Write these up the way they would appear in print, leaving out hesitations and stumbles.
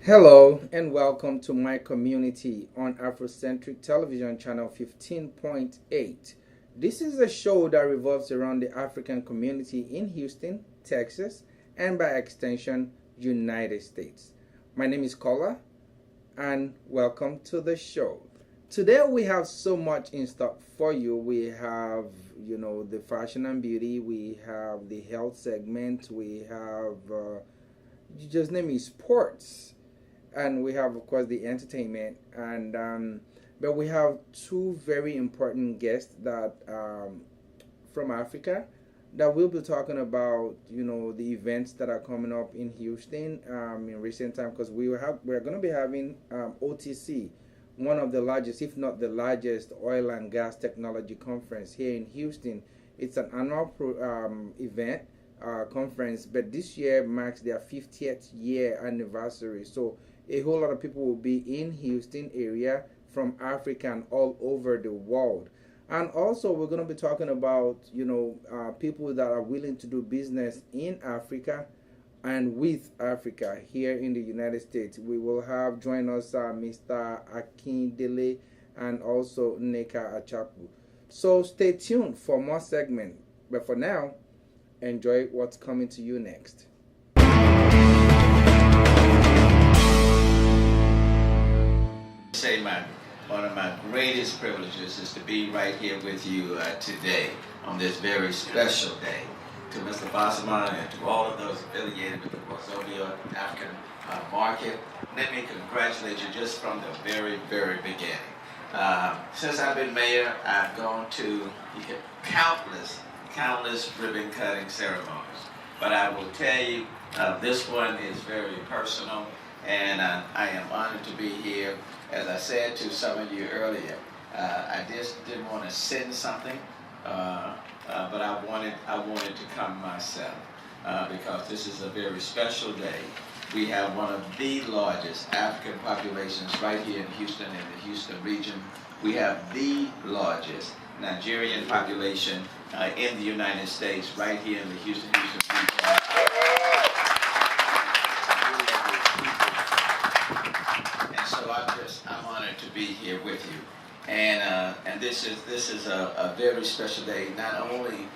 Hello and welcome to my community on Afrocentric Television Channel 15.8. This is a show that revolves around the African community in Houston, Texas, and by extension, United States. My name is Kola and welcome to the show. Today we have so much in stock for you. We have, the fashion and beauty, we have the health segment, we have, you just name it, sports, and we have of course the entertainment and but we have two very important guests that from Africa that we'll be talking about the events that are coming up in Houston in recent time, because we're going to be having OTC, one of the largest, if not the largest, oil and gas technology conference here in Houston. It's an annual event conference, but this year marks their 50th year anniversary. So a whole lot of people will be in Houston area from Africa and all over the world. And also we're going to be talking about people that are willing to do business in Africa and with Africa here in the United States. We will have join us Mr. Akindele and also Neka Achapu. So stay tuned for more segment. But for now, enjoy what's coming to you next. Say one of my greatest privileges is to be right here with you today on this very special day. To Mr. Bosman and to all of those affiliated with the Wazobia African market, let me congratulate you just from the very, very beginning. Since I've been mayor, I've gone to countless ribbon cutting ceremonies. But I will tell you, this one is very personal, and I am honored to be here. As I said to some of you earlier, I just didn't want to send something, but I wanted to come myself because this is a very special day. We have one of the largest African populations right here in Houston, in the Houston region. We have the largest Nigerian population in the United States right here in the Houston region. I'm honored to be here with you, and this is a very special day, not only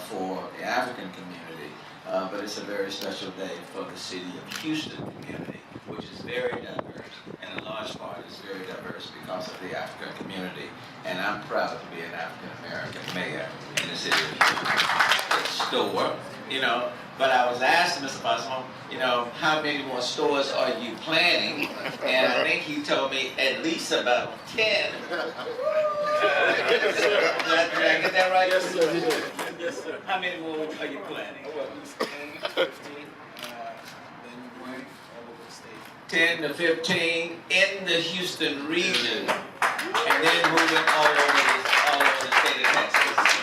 for the African community, but it's a very special day for the city of Houston community, which is very diverse, and a large part is very diverse because of the African community. And I'm proud to be an African American mayor in the city of Houston. Store, But I was asked, Mr. Bosman, how many more stores are you planning? And I think he told me at least about 10. Did I get that right? Yes, sir. Yes, sir. How many more are you planning? Oh, at least 10, 15, then going all over the state. 10 to 15 in the Houston region, and then moving all over the state of Texas.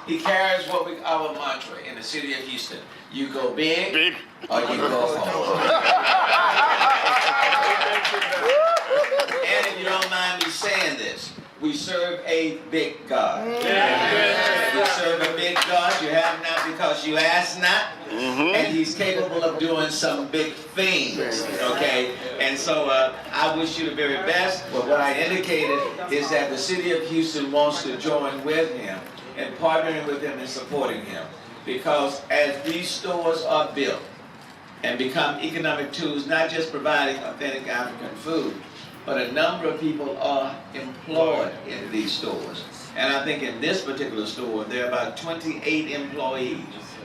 He carries our mantra in the city of Houston: you go big, or you go home. And if you don't mind me saying this, we serve a big God. We serve a big God. You have not because you ask not. And he's capable of doing some big things, okay? And so I wish you the very best. But what I indicated is that the city of Houston wants to join with him and partnering with him and supporting him. Because as these stores are built and become economic tools, not just providing authentic African food, but a number of people are employed in these stores. And I think in this particular store, there are about 28 employees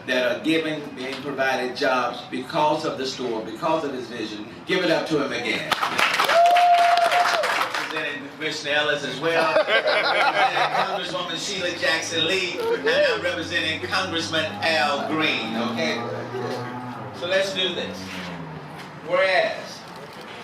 that are being provided jobs because of the store, because of his vision. Give it up to him again. Representing Commissioner Ellis as well. Representing Congresswoman Sheila Jackson Lee, and I'm representing Congressman Al Green, okay? So let's do this. Whereas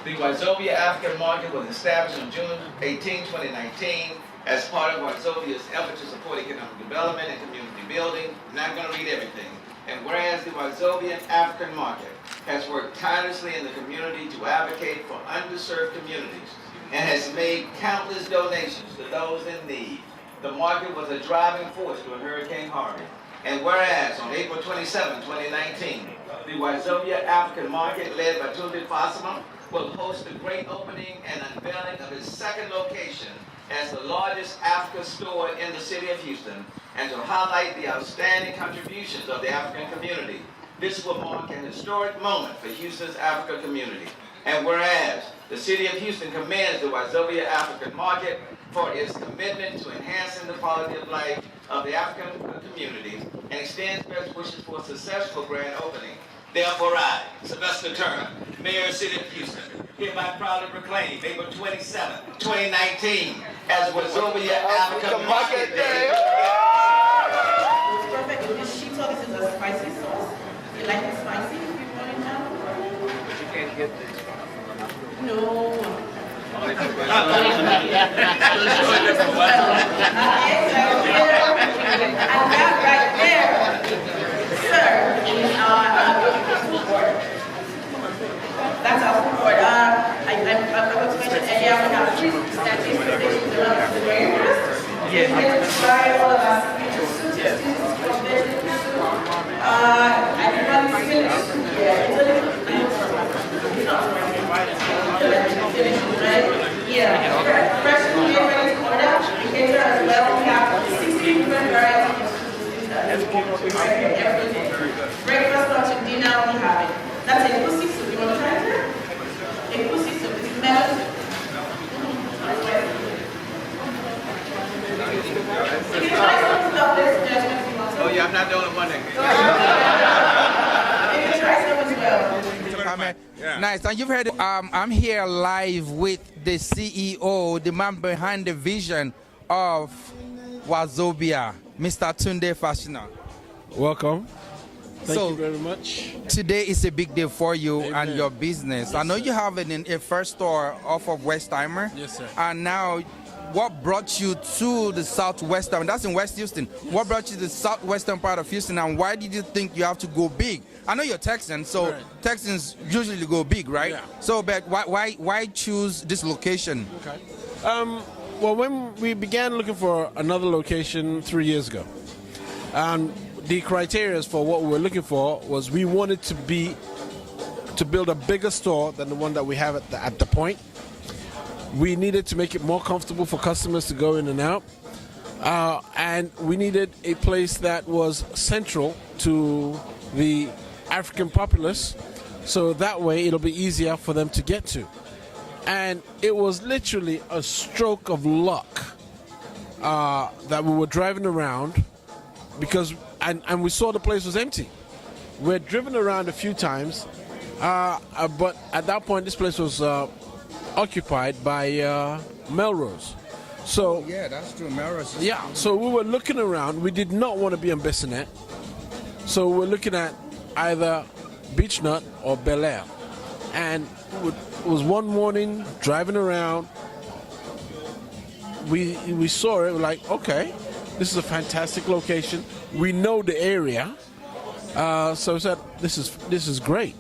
the Wazobia African market was established on June 18, 2019 as part of Wazobia's effort to support economic development and community building. I'm not going to read everything. And whereas the Wazobian African market has worked tirelessly in the community to advocate for underserved communities and has made countless donations to those in need. the market was a driving force during Hurricane Harvey. And whereas on April 27, 2019, the Wazobia African Market, led by Tunde Fasama, will host the great opening and unveiling of its second location as the largest Africa store in the city of Houston, and to highlight the outstanding contributions of the African community. This will mark an historic moment for Houston's Africa community. And whereas the city of Houston commends the Wazobia African Market for its commitment to enhancing the quality of life of the African community and extends best wishes for a successful grand opening. Therefore I, Sylvester Turner, Mayor of the City of Houston, hereby proudly proclaim April 27, 2019 as Wazobia African Market Day. It's perfect. This sheet sauce is a spicy sauce. You like it spicy? If you want it now? But you can't get this from No. the And that right there, sir, is our food board. That's our food board. I forgot to mention earlier, we have 3 standing stations around the area. Yes. You get to try all of our signature soups. This is from vegetable soup. Everybody's finished. Yeah, it's a little yeah, fresh food made ready to order. We cater as well. We have 16 different varieties of everything. Breakfast, lunch, and dinner, we have it. That's a pussy soup. You want to try it? A pussy soup. It's melon. You can try some stuff. Let's judgment if you want to. Oh yeah, I'm not the only one that You can try some as well. Yeah. Nice. And you've heard, I'm here live with the CEO, the man behind the vision of Wazobia, Mr. Tunde Fasina. Welcome. Thank you very much. Today is a big day for you Amen. and your business. Yes, I know sir. you have a first store off of Westheimer. Yes, sir. And now, what brought you to the southwestern? That's in West Houston. Yes. What brought you to the southwestern part of Houston, and why did you think you have to go big? I know you're Texan, so Right. Texans usually go big, right? Yeah. So, but why choose this location? Okay. Well, when we began looking for another location 3 years ago, the criteria for what we were looking for was we wanted to build a bigger store than the one that we have at the point. We needed to make it more comfortable for customers to go in and out. And we needed a place that was central to the African populace, so that way it'll be easier for them to get to. And it was literally a stroke of luck that we were driving around because, and we saw the place was empty. We're driven around a few times, but at that point this place was occupied by Melrose. So Yeah, that's true. Melrose. yeah, so we were looking around. We did not want to be on Bissonnette, so we were looking at either Beach Nut or Bel Air. And it was one morning driving around. We saw it. We're like, okay, this is a fantastic location. We know the area, so we said this is great.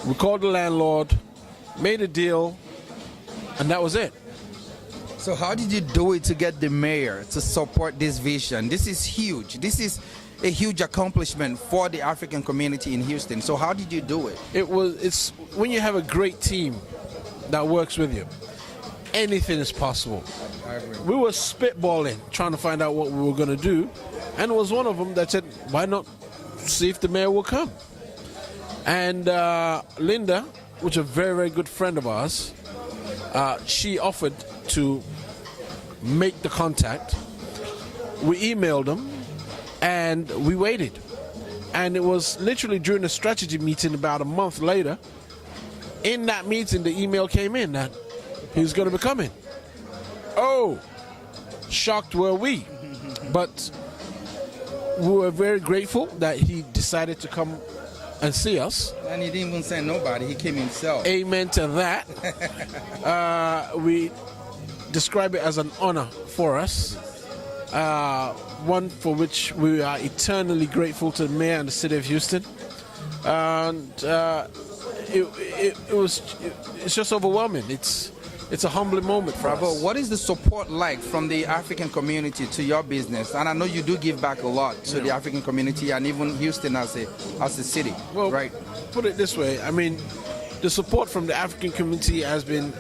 We called the landlord, made a deal, and that was it. So how did you do it to get the mayor to support this vision? This is huge. This is a huge accomplishment for the African community in Houston. So how did you do it? It's when you have a great team that works with you, anything is possible. I agree. We were spitballing, trying to find out what we were going to do, and it was one of them that said, why not see if the mayor will come? And Linda, which is a very, very good friend of ours, she offered to make the contact. We emailed them, and we waited. And it was literally during a strategy meeting about a month later. In that meeting, the email came in that he was going to be coming. Oh, shocked were we. But we were very grateful that he decided to come and see us. And he didn't even send nobody. He came himself. Amen to that. We describe it as an honor for us. One for which we are eternally grateful to the mayor and the city of Houston. And it's just overwhelming. It's it's a humbling moment for Bravo, us. what is the support like from the African community to your business? And I know you do give back a lot to the African community and even Houston as a city, Well, right? put it this way, I mean, the support from the African community has been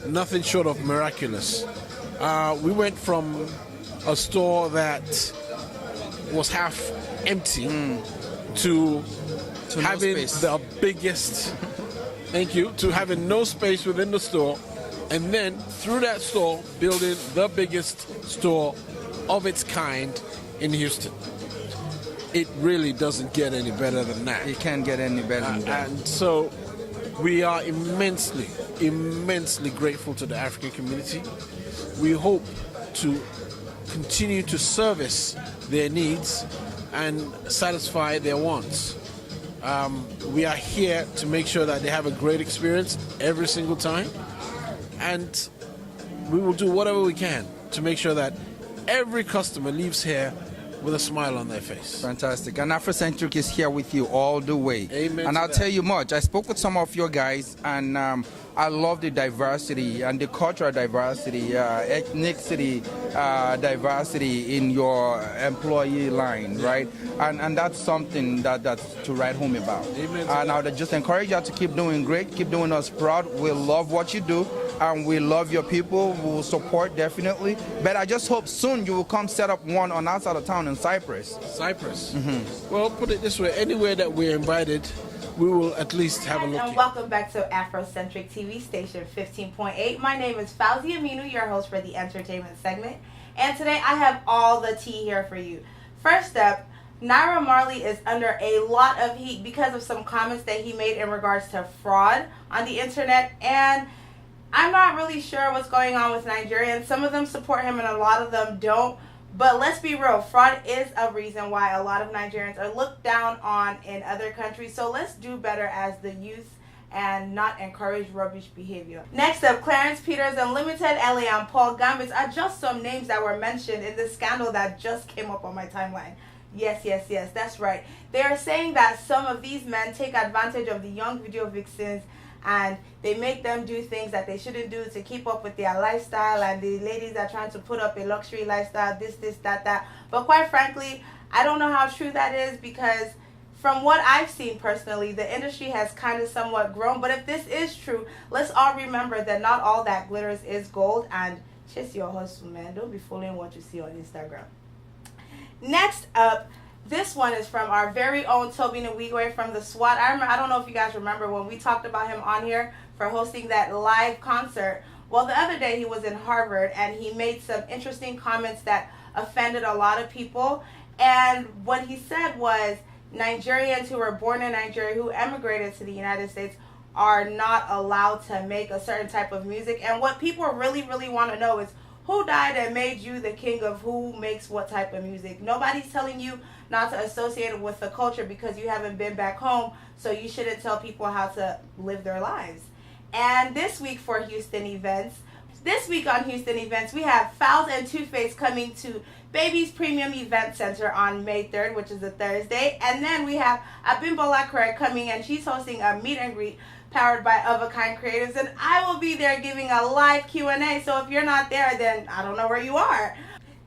nothing short of miraculous. We went from a store that was half empty to no having space. the biggest, thank you, to having no space within the store, and then through that store building the biggest store of its kind in Houston. It really doesn't get any better than that. It can't get any better than that. And so we are immensely, immensely grateful to the African community. We hope to continue to service their needs and satisfy their wants. We are here to make sure that they have a great experience every single time, and we will do whatever we can to make sure that every customer leaves here with a smile on their face. Fantastic. And Afrocentric is here with you all the way. Amen And to I'll that. tell you much. I spoke with some of your guys, and I love the diversity and the cultural diversity, ethnicity diversity in your employee line, right? And that's something that's to write home about. Amen to And I would just encourage you to keep doing great, keep doing us proud. We love what you do, and we love your people. We will support definitely. But I just hope soon you will come set up one on outside of town in Cyprus. Cyprus. Well, put it this way, anywhere that we're invited, we will at least have a look. And welcome back to Afrocentric TV station 15.8. My name is Fauzi Aminu, your host for the entertainment segment. And today I have all the tea here for you. First up, Naira Marley is under a lot of heat because of some comments that he made in regards to fraud on the internet. And I'm not really sure what's going on with Nigerians. Some of them support him and a lot of them don't. But let's be real, fraud is a reason why a lot of Nigerians are looked down on in other countries. So let's do better as the youth and not encourage rubbish behavior. Next up, Clarence Peters, Unlimited, LA, and Paul Gambit are just some names that were mentioned in this scandal that just came up on my timeline. Yes, that's right. They are saying that some of these men take advantage of the young video vixens and they make them do things that they shouldn't do to keep up with their lifestyle, and the ladies are trying to put up a luxury lifestyle, this, that. But quite frankly, I don't know how true that is, because from what I've seen personally, the industry has kind of somewhat grown. But if this is true, let's all remember that not all that glitters is gold, and chase your hustle, man. Don't be following what you see on Instagram. Next up, this one is from our very own Toby Nwigwe from the SWAT. I don't know if you guys remember when we talked about him on here for hosting that live concert. Well, the other day he was in Harvard and he made some interesting comments that offended a lot of people. And what he said was Nigerians who were born in Nigeria, who emigrated to the United States, are not allowed to make a certain type of music. And what people really, really want to know is who died and made you the king of who makes what type of music. Nobody's telling you not to associate it with the culture because you haven't been back home, so you shouldn't tell people how to live their lives. And this week for Houston events, on Houston events, we have Fowls and Two-Face coming to Baby's Premium Event Center on May 3rd, which is a Thursday. And then we have Abimbola Craig coming, and she's hosting a meet and greet powered by Of a Kind Creatives, and I will be there giving a live Q&A. So if you're not there, then I don't know where you are.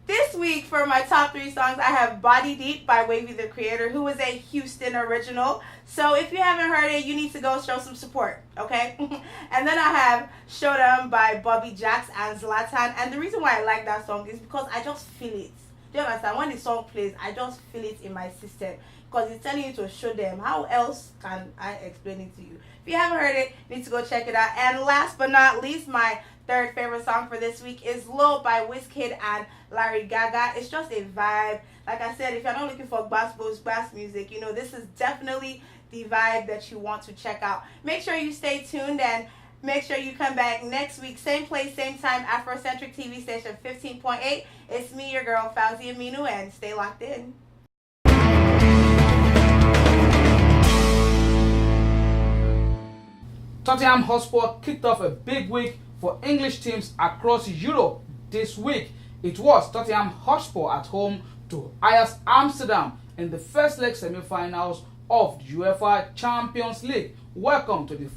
This week for my top 3 songs, I have Body Deep by Wavy the Creator, who is a Houston original. So if you haven't heard it, you need to go show some support, okay? And then I have Show Them by Bobby Jax and Zlatan. And the reason why I like that song is because I just feel it. Do you understand? When the song plays, I just feel it in my system because it's telling you to show them. How else can I explain it to you? If you haven't heard it, you need to go check it out. And last but not least, my third favorite song for this week is Low by Wizkid and Larry Gaga. It's just a vibe. Like I said, if you're not looking for bass music, you know, this is definitely the vibe that you want to check out. Make sure you stay tuned and make sure you come back next week. Same place, same time, Afrocentric TV station 15.8. It's me, your girl, Fauzi Aminu, and stay locked in. Tottenham Hotspur kicked off a big week for English teams across Europe this week. It was Tottenham Hotspur at home to Ajax Amsterdam in the first leg semi-finals of the UEFA Champions League. Welcome to the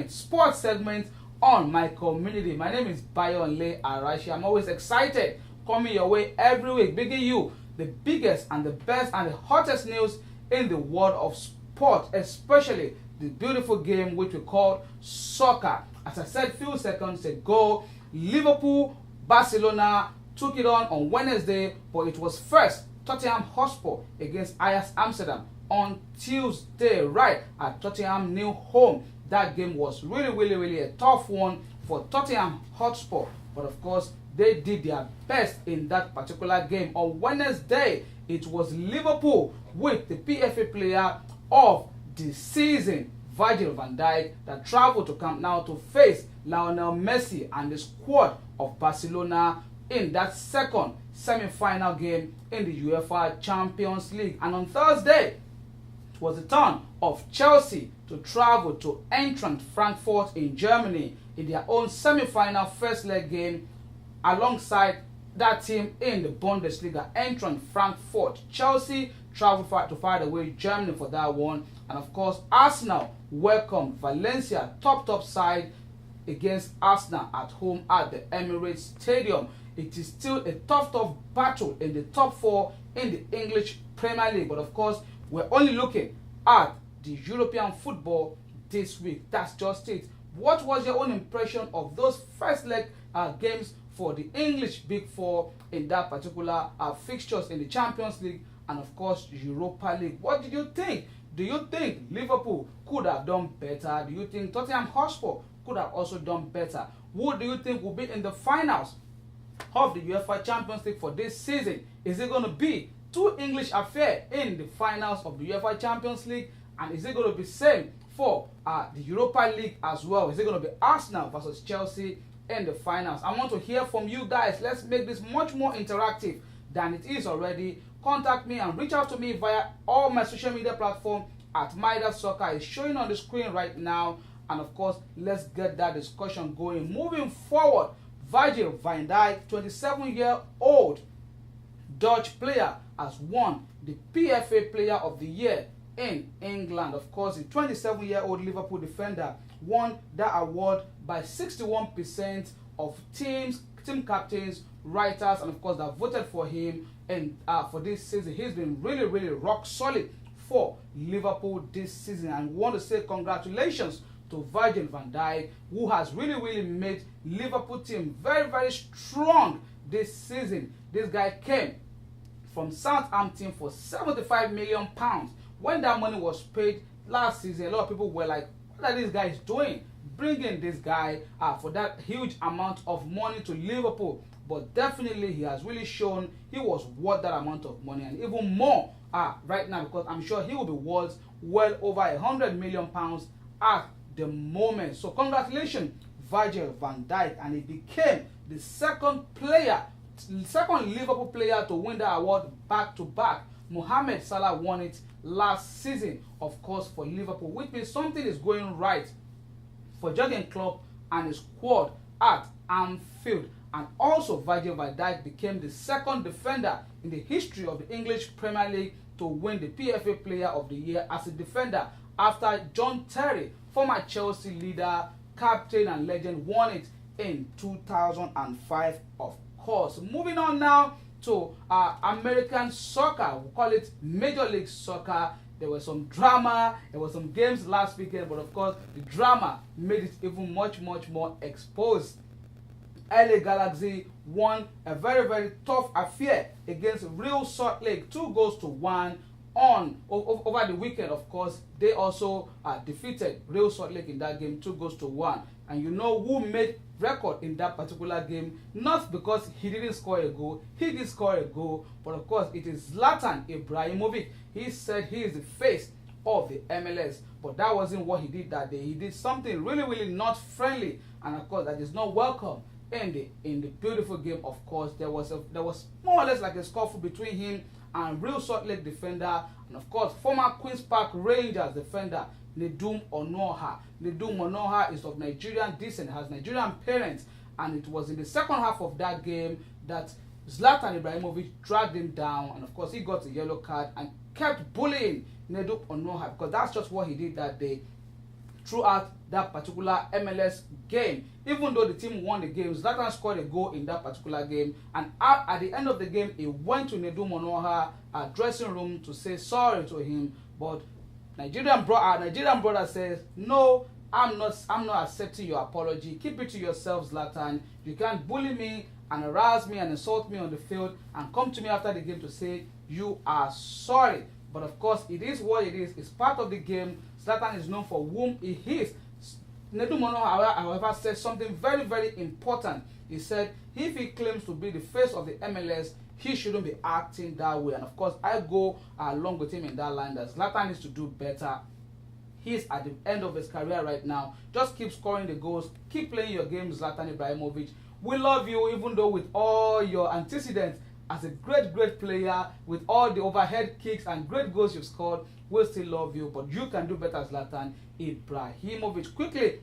sports segment on my community. My name is Bayonle Arashi. I'm always excited coming your way every week, bringing you the biggest and the best and the hottest news in the world of sport, especially the beautiful game which we call soccer. As I said a few seconds ago, Liverpool, Barcelona took it on Wednesday, but it was first Tottenham Hotspur against Ajax Amsterdam on Tuesday, right at Tottenham new home. That game was really a tough one for Tottenham Hotspur, but of course they did their best in that particular game. On Wednesday, it was Liverpool with the PFA player of the season, Virgil van Dijk, that traveled to Camp Nou to face Lionel Messi and the squad of Barcelona in that second semi-final game in the UEFA Champions League. And on Thursday, it was the turn of Chelsea to travel to Eintracht Frankfurt in Germany in their own semi-final first leg game alongside that team in the Bundesliga, Eintracht Frankfurt. Chelsea traveled to far away Germany for that one. And of course, Arsenal welcomed Valencia, top side, against Arsenal at home at the Emirates Stadium. It is still a tough battle in the top four in the English Premier League. But of course, we're only looking at the European football this week. That's just it. What was your own impression of those first leg games for the English Big Four in that particular fixtures in the Champions League and of course Europa League? What did you think? Do you think Liverpool could have done better? Do you think Tottenham Hotspur could have also done better? Who do you think will be in the finals of the UEFA Champions League for this season? Is it going to be two English affairs in the finals of the UEFA Champions League? And is it going to be same for the Europa League as well? Is it going to be Arsenal versus Chelsea in the finals? I want to hear from you guys. Let's make this much more interactive than it is already. Contact me and reach out to me via all my social media platforms at Midas Soccer. It's showing on the screen right now. And of course, let's get that discussion going. Moving forward, Virgil van Dijk, 27-year-old Dutch player, has won the PFA Player of the Year in England. Of course, the 27-year-old Liverpool defender won that award by 61% of team captains, writers, and of course that voted for him. And for this season, he's been really rock solid for Liverpool this season. And we want to say congratulations to Virgil van Dijk, who has really made Liverpool team very strong this season. This guy came from Southampton for £75 million. When that money was paid last season, a lot of people were like, what are these guys doing? Bringing this guy for that huge amount of money to Liverpool. But definitely he has really shown he was worth that amount of money, and even more right now, because I'm sure he will be worth well over £100 million at the moment. So congratulations, Virgil van Dijk, and he became the second Liverpool player to win that award back to back. Mohamed Salah won it last season, of course, for Liverpool, which means something is going right for Jurgen Klopp and his squad at Anfield. And also Virgil van Dijk became the second defender in the history of the English Premier League to win the PFA Player of the Year as a defender, after John Terry, former Chelsea leader, captain and legend, won it in 2005, of course. Moving on now to American soccer. We call it Major League Soccer. There was some drama, there were some games last weekend, but of course the drama made it even much more exposed. LA Galaxy won a very tough affair against Real Salt Lake, 2-1 over the weekend. Of course, they also defeated Real Salt Lake in that game, 2-1. And you know who made record in that particular game? Not because he didn't score a goal, he did score a goal, but of course it is Zlatan Ibrahimovic. He said he is the face of the MLS, but that wasn't what he did that day. He did something really not friendly, and of course that is not welcome in the beautiful game. Of course, there was more or less like a scuffle between him and Real Salt Lake defender, and of course former Queen's Park Rangers defender Nedum Onoha. Nedum Onoha is of Nigerian descent, has Nigerian parents, and it was in the second half of that game that Zlatan Ibrahimovic dragged him down, and of course he got a yellow card and kept bullying Nedum Onoha, because that's just what he did that day throughout that particular MLS game. Even though the team won the game, Zlatan scored a goal in that particular game, and at the end of the game, he went to Nedu Monoha dressing room to say sorry to him. But Nigerian brother says, no, I'm not accepting your apology. Keep it to yourself, Zlatan. You can't bully me and harass me and insult me on the field and come to me after the game to say you are sorry. But of course, it is what it is. It's part of the game. Zlatan is known for whom he is. Nedu Mono, however, said something very, very important. He said, if he claims to be the face of the MLS, he shouldn't be acting that way. And of course, I go along with him in that line that Zlatan needs to do better. He's at the end of his career right now. Just keep scoring the goals. Keep playing your game, Zlatan Ibrahimovic. We love you, even though with all your antecedents as a great, great player, with all the overhead kicks and great goals you've scored, we'll still love you. But you can do better, Zlatan Ibrahimovic. Quickly,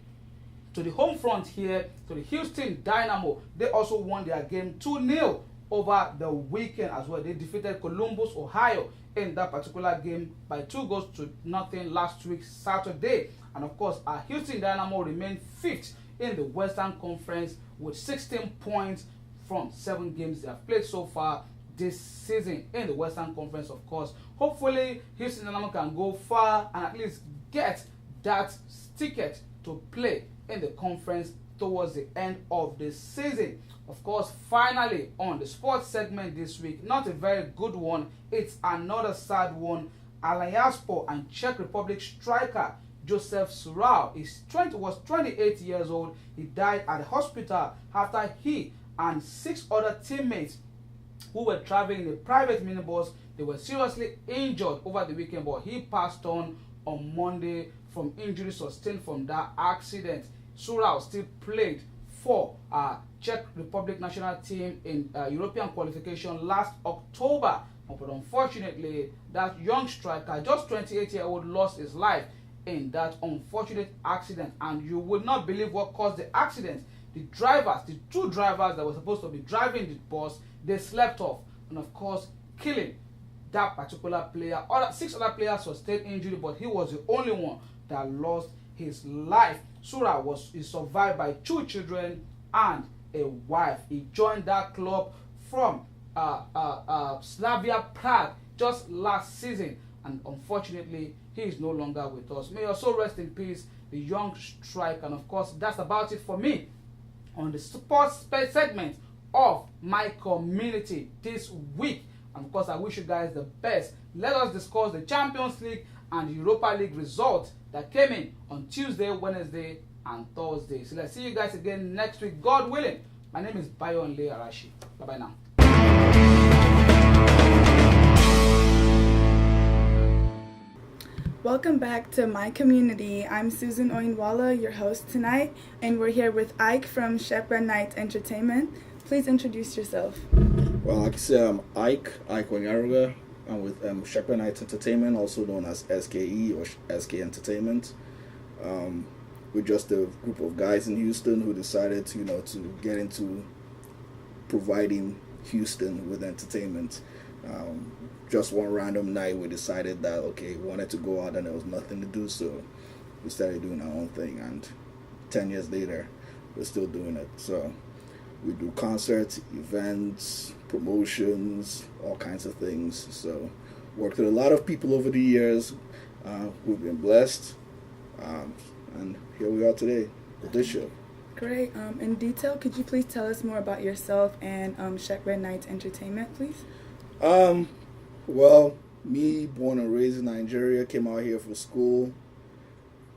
to the home front here, to the Houston Dynamo. They also won their game 2-0 over the weekend as well. They defeated Columbus, Ohio in that particular game by 2-0 last week, Saturday. And of course, our Houston Dynamo remained 5th in the Western Conference with 16 points from 7 games they have played so far this season in the Western Conference, of course. Hopefully, Houston Dynamo can go far and at least get that ticket to play in the conference towards the end of the season. Of course, finally, on the sports segment this week, not a very good one. It's another sad one. Diaspora and Czech Republic striker Josef Surau was 28 years old. He died at the hospital after he and 6 other teammates who were traveling in a private minibus, they were seriously injured over the weekend, but he passed on Monday from injuries sustained from that accident. Surau still played for Czech Republic national team in European qualification last October, but unfortunately, that young striker, just 28-year-old, lost his life in that unfortunate accident. And you would not believe what caused the accident. The 2 drivers that were supposed to be driving the bus, they slept off, and of course, killing that particular player. 6 other players sustained injury, but he was the only one that lost his life. Surau is survived by 2 children and a wife. He joined that club from Slavia Prague just last season, and unfortunately, he is no longer with us. May also rest in peace, the young striker. And of course, that's about it for me on the sports segment of my community this week. And of course, I wish you guys the best. Let us discuss the Champions League and the Europa League results that came in on Tuesday, Wednesday, and Thursday. So let's see you guys again next week, God willing. My name is Bayon Le Arashi. Bye-bye now. Welcome back to My Community. I'm Susan Oinwala, your host tonight, and we're here with Ike from Shepra Night Entertainment. Please introduce yourself. Well, like I said, I'm Ike Wanyaruga. I'm with Shepra Night Entertainment, also known as SKE or SK Entertainment. We're just a group of guys in Houston who decided to get into providing Houston with entertainment. Just one random night we decided that, we wanted to go out and there was nothing to do, so we started doing our own thing, and 10 years later, we're still doing it. So we do concerts, events, promotions, all kinds of things. So worked with a lot of people over the years. We've been blessed, and here we are today with this show. Great. In detail, could you please tell us more about yourself and Shepra Night Entertainment, please? Well, me, born and raised in Nigeria, came out here for school,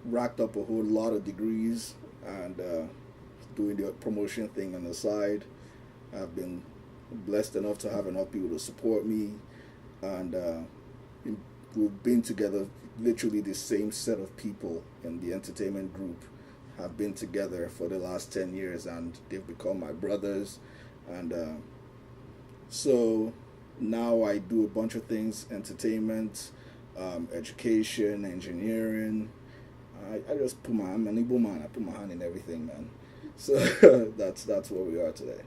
racked up a whole lot of degrees, and doing the promotion thing on the side. I've been blessed enough to have enough people to support me, and we've been together, literally the same set of people in the entertainment group have been together for the last 10 years, and they've become my brothers. And so now I do a bunch of things: entertainment, education, engineering. I just put I'm an Igbo man. I put my hand in everything, man. So that's where we are today.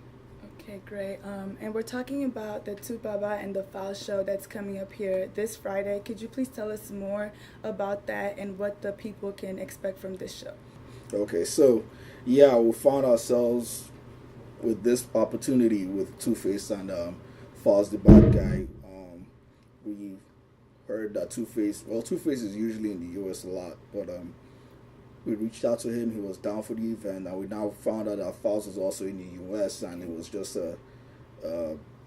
Okay, great. And we're talking about the Tubaba and the Foul show that's coming up here this Friday. Could you please tell us more about that and what the people can expect from this show? Okay, so yeah, we found ourselves with this opportunity with Two-Face and Falz the Bad Guy. We heard that Two-Face is usually in the US a lot, but we reached out to him. He was down for the event, and we now found out that Falz was also in the US, and it was just a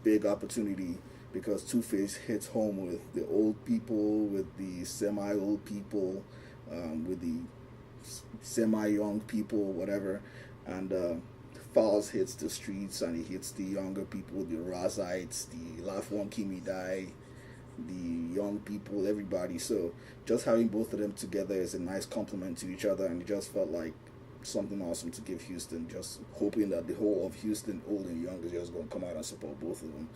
big opportunity because Two-Face hits home with the old people, with the semi-old people, with the semi-young people, whatever, and Falz hits the streets and he hits the younger people, the Razites, the Laugh Won't Keep Me Die, the young people, everybody. So just having both of them together is a nice compliment to each other, and it just felt like something awesome to give Houston. Just hoping that the whole of Houston, old and young, is just going to come out and support both of them.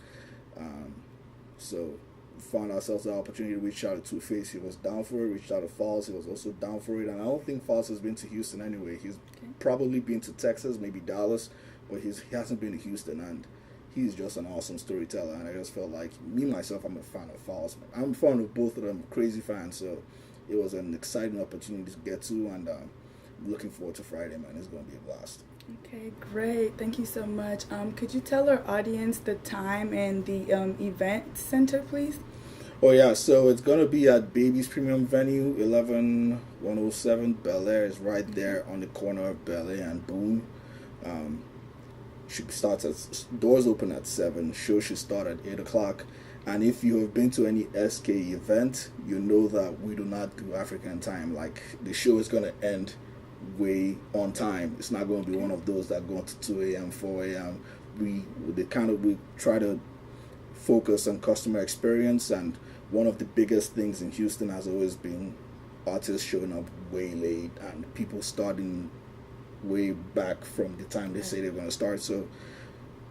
So we found ourselves the opportunity to reach out to Two-Face. He was down for it. Reached out to Falz. He was also down for it. And I don't think Falz has been to Houston anyway. He's probably been to Texas, maybe Dallas, but he hasn't been to Houston. And he's just an awesome storyteller. And I just felt like, me, myself, I'm a fan of Falz. I'm a fan of both of them, crazy fans. So it was an exciting opportunity to get to. And looking forward to Friday, man. It's going to be a blast. Okay, great. Thank you so much. Could you tell our audience the time and the event center, please? Oh, yeah. So it's going to be at Baby's Premium Venue, 11107 Bel Air. Is right there on the corner of Bel Air and Boone. Doors open at 7. Show should start at 8 o'clock. And if you have been to any SK event, you know that we do not do African time. Like, the show is going to end way on time. It's not going to be one of those that go to 2 a.m., 4 a.m. We try to focus on customer experience, and one of the biggest things in Houston has always been artists showing up way late and people starting way back from the time they say they're going to start. So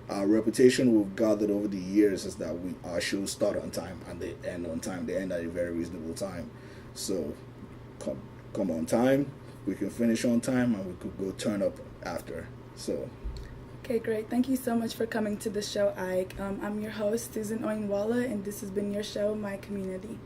our reputation we've gathered over the years is that our shows start on time and they end on time. They end at a very reasonable time. So come on time. We can finish on time and we could go turn up after. So okay, great. Thank you so much for coming to the show, Ike. I'm your host, Susan Oinwala, and this has been your show, My Community.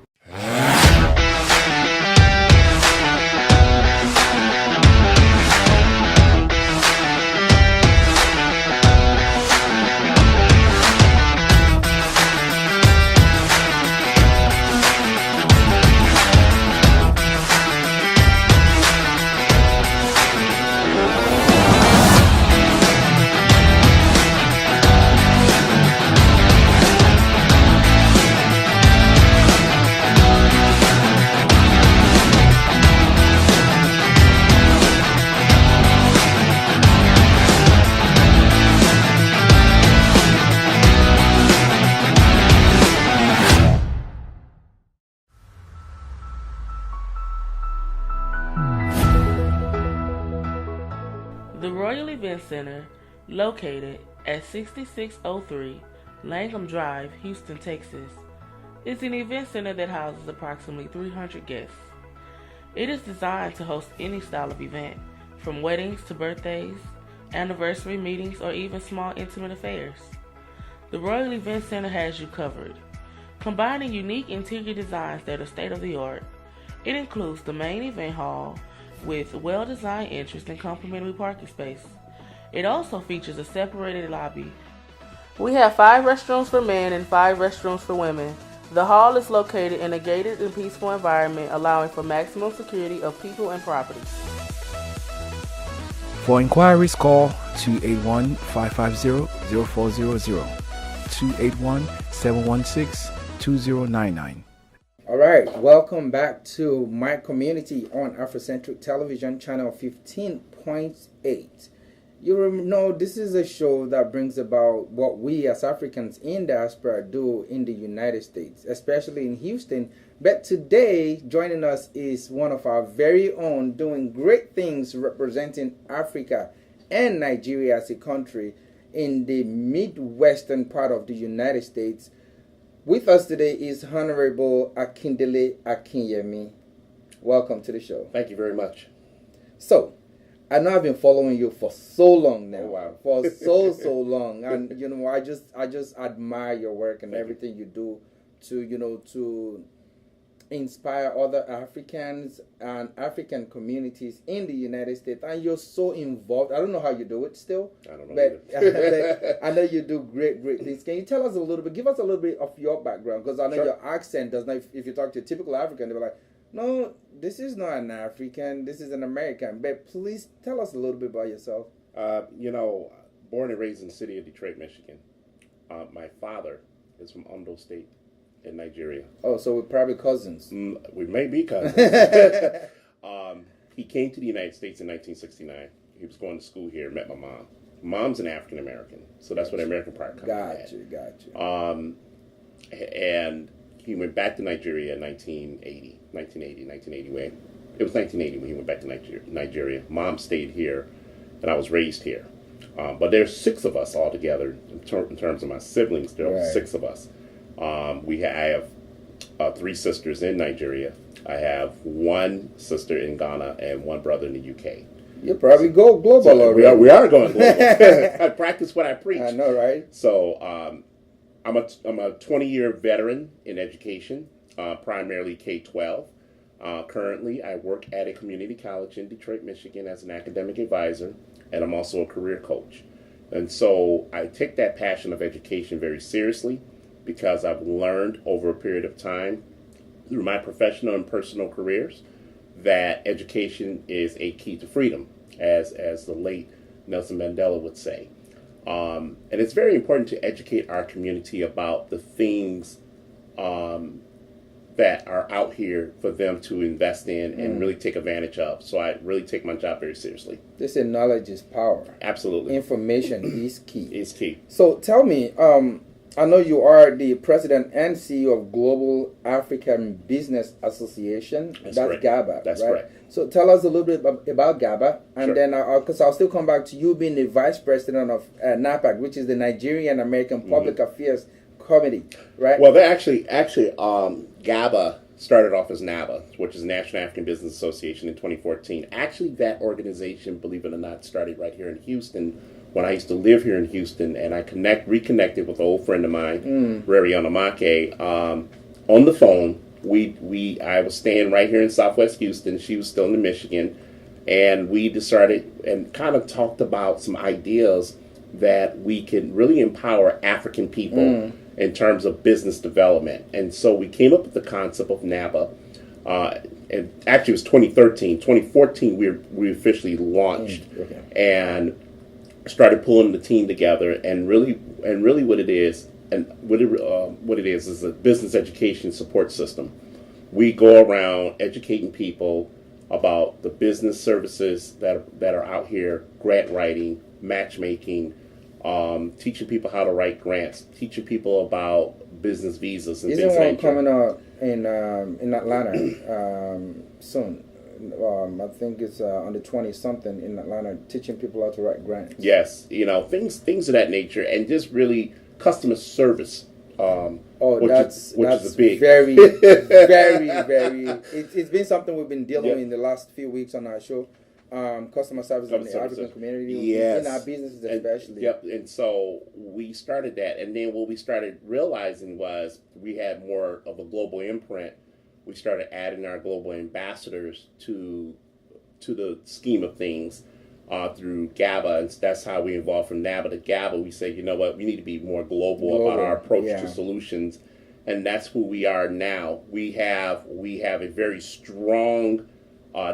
The Royal Event Center, located at 6603 Langham Drive, Houston, Texas, is an event center that houses approximately 300 guests. It is designed to host any style of event, from weddings to birthdays, anniversary meetings, or even small intimate affairs. The Royal Event Center has you covered. Combining unique interior designs that are state-of-the-art, it includes the main event hall, with well-designed entrance and complimentary parking space. It also features a separated lobby. We have 5 restrooms for men and 5 restrooms for women. The hall is located in a gated and peaceful environment, allowing for maximum security of people and property. For inquiries, call 281-550-0400, 281-716-2099. All right, welcome back to My Community on Afrocentric Television, channel 15.8. You know, this is a show that brings about what we as Africans in diaspora do in the United States, especially in Houston. But today, joining us is one of our very own, doing great things representing Africa and Nigeria as a country in the Midwestern part of the United States. With us today is Honorable Akindele Akinyemi. Welcome to the show. Thank you very much. So, I know I've been following you for so long now. Oh, wow. For so long. And, you know, I just admire your work and everything you do to, you know, to inspire other Africans and African communities in the United States, and you're so involved. I don't know how you do it still. I don't know but I know you do great things. Can you tell us a little bit, give us a little bit of your background? Because I know your accent does not, if you talk to a typical African, they'll be like, no, this is not an African, this is an American. But please tell us a little bit about yourself. Born and raised in the city of Detroit, Michigan. My father is from Ondo State in Nigeria. Oh, so we're probably cousins. We may be cousins. He came to the United States in 1969. He was going to school here, met my mom. Mom's an African American, so that's what American Pride Company had. Got you. And he went back to Nigeria in 1980. It was 1980 when he went back to Nigeria. Mom stayed here, and I was raised here. But there's 6 of us all together in terms of my siblings. There are 6 of us. I have 3 sisters in Nigeria. I have 1 sister in Ghana and 1 brother in the UK. You probably go global already. We are going global. I practice what I preach. I know, right? So I'm a 20-year veteran in education, primarily K-12. Currently, I work at a community college in Detroit, Michigan as an academic advisor, and I'm also a career coach. And so I take that passion of education very seriously because I've learned over a period of time through my professional and personal careers that education is a key to freedom, as the late Nelson Mandela would say. And it's very important to educate our community about the things that are out here for them to invest in and really take advantage of. So I really take my job very seriously. They say knowledge is power. Absolutely. Information is key. Is key. So tell me, I know you are the president and CEO of Global African Business Association. That's That's correct. GABA, That's right? correct. So tell us a little bit about GABA, and Sure. then because I'll still come back to you being the vice president of NAPAC, which is the Nigerian American Public Affairs Committee, right? Well, they actually, GABA started off as NABA, which is the National African Business Association in 2014. Actually, that organization, believe it or not, started right here in Houston when I used to live here in Houston, and I reconnected with an old friend of mine, Rary Onamake, on the phone. I was staying right here in Southwest Houston. She was still in Michigan, and we decided and kind of talked about some ideas that we could really empower African people in terms of business development. And so we came up with the concept of NABA. And actually, it was 2013. 2014, we officially launched and started pulling the team together. And really, what it is, is a business education support system. We go around educating people about the business services that are out here, grant writing, matchmaking, teaching people how to write grants, teaching people about business visas and Isn't things one like that. coming out in Atlanta soon? I think it's on the 20-something in Atlanta, teaching people how to write grants. Yes, things of that nature, and just really customer service. That's is a big very, very, very. It's been something we've been dealing with in the last few weeks on our show. Customer service in the African community, in our businesses especially. And so we started that, and then what we started realizing was we had more of a global imprint. We started adding our global ambassadors to the scheme of things through GABA, and that's how we evolved from NABA to GABA. We say, you know what, we need to be more global about our approach to solutions, and that's who we are now. We have a very strong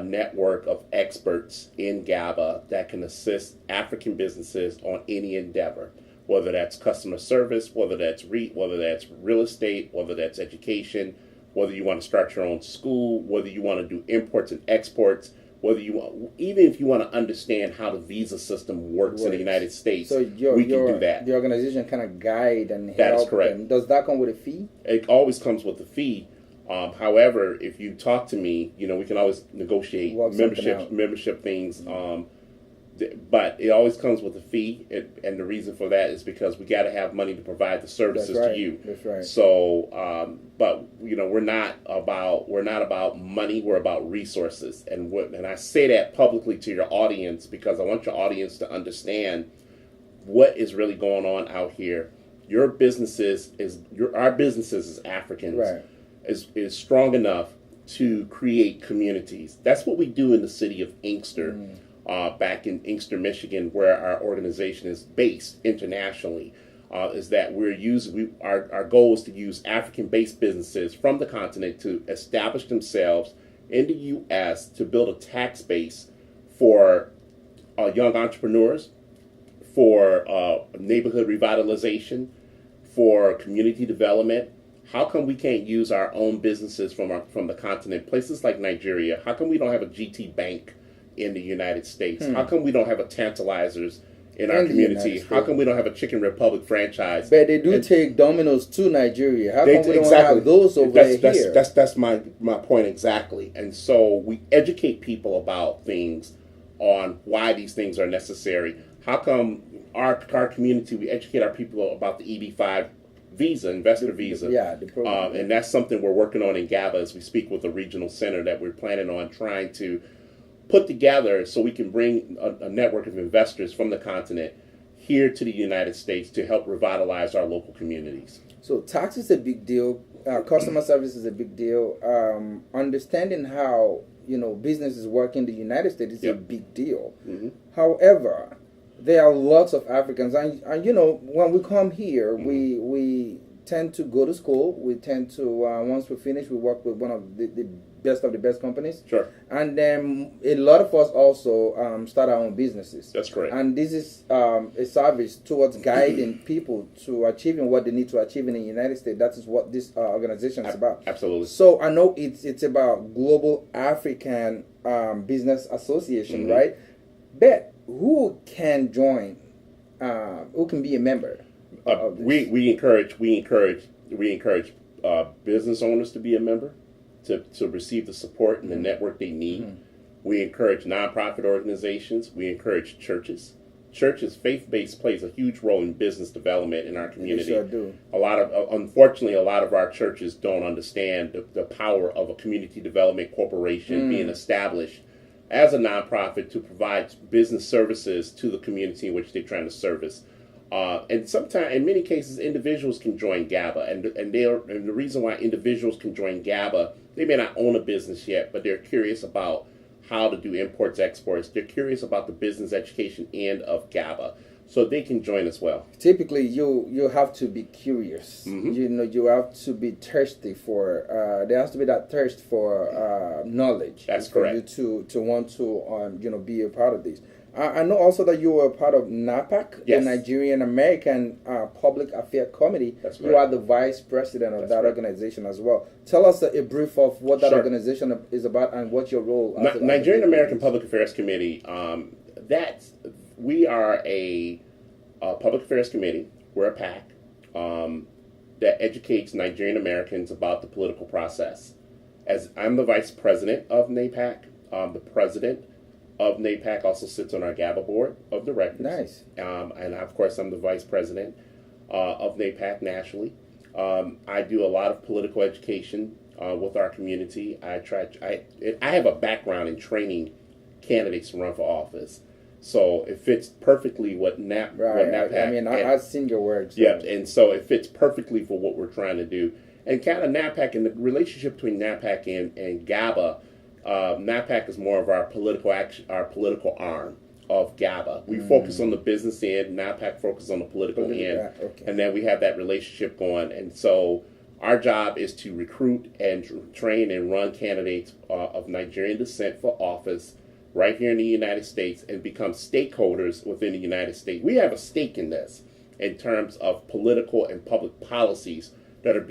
network of experts in GABA that can assist African businesses on any endeavor, whether that's customer service, whether that's real estate, whether that's education, whether you want to start your own school, whether you want to do imports and exports, even if you want to understand how the visa system works in the United States, we can do that. The organization kind of guide and help. That is correct. Them. Does that come with a fee? It always comes with a fee. However, if you talk to me, we can always negotiate membership things. But it always comes with a fee, and the reason for that is because we got to have money to provide the services to you. That's right. So, but we're not about money. We're about resources, and I say that publicly to your audience because I want your audience to understand what is really going on out here. Our businesses as Africans. Right. is strong enough to create communities. That's what we do in the city of Inkster, back in Inkster, Michigan, where our organization is based internationally. Is that our goal is to use African-based businesses from the continent to establish themselves in the U.S. to build a tax base for young entrepreneurs, for neighborhood revitalization, for community development. How come we can't use our own businesses from the continent? Places like Nigeria. How come we don't have a GT Bank in the United States? How come we don't have a Tantalizers in our community? How come we don't have a Chicken Republic franchise? But they do take Domino's to Nigeria. How come we don't have those over here? That's my point exactly. And so we educate people about things, on why these things are necessary. How come our community, we educate our people about the EB5 visa, investor visa. The program. And that's something we're working on in GABA as we speak with the regional center that we're planning on trying to put together so we can bring a network of investors from the continent here to the United States to help revitalize our local communities. So tax is a big deal. Customer service is a big deal. Understanding how businesses work in the United States is a big deal. However, there are lots of Africans, and when we come here, we tend to go to school. We tend to once we finish, we work with one of the best companies. Sure. And then a lot of us also start our own businesses. That's correct. And this is a service towards guiding people to achieving what they need to achieve in the United States. That is what this organization is about. Absolutely. So I know it's about Global African Business Association, right? But who can join? Who can be a member? We encourage business owners to be a member, to receive the support and the network they need. We encourage nonprofit organizations. We encourage churches. Churches, faith-based, plays a huge role in business development in our community. They sure do. Unfortunately, a lot of our churches don't understand the power of a community development corporation being established as a nonprofit to provide business services to the community in which they're trying to service. And sometimes, in many cases, individuals can join GABA, and the reason why individuals can join GABA, they may not own a business yet, but they're curious about how to do imports, exports. They're curious about the business education end of GABA, so they can join as well. Typically, you have to be curious. You have to be thirsty for. There has to be that thirst for knowledge. That's for correct. you to want to be a part of this. I know also that you were a part of NAPAC, Yes. the Nigerian American Public Affairs Committee. That's You right. are the vice president of That's that right. organization as well. Tell us a brief of what that Sure. organization is about and what your role as Nigerian American Public Affairs Committee, we are a public affairs committee. We're a PAC that educates Nigerian Americans about the political process. As I'm the vice president of NAPAC, the president of NAPAC also sits on our GABA board of directors. Nice. And of course, I'm the vice president of NAPAC nationally. I do a lot of political education with our community. I have a background in training candidates to run for office, so it fits perfectly what NAPAC. I mean, I've seen your work. So. Yeah, and so it fits perfectly for what we're trying to do. And kind of NAPAC and the relationship between NAPAC and GABA. NAPAC is more of our political arm of GABA. We focus on the business end. NAPAC focuses on the political end, and then we have that relationship going. And so our job is to recruit and train and run candidates of Nigerian descent for office right here in the United States and become stakeholders within the United States. We have a stake in this in terms of political and public policies that are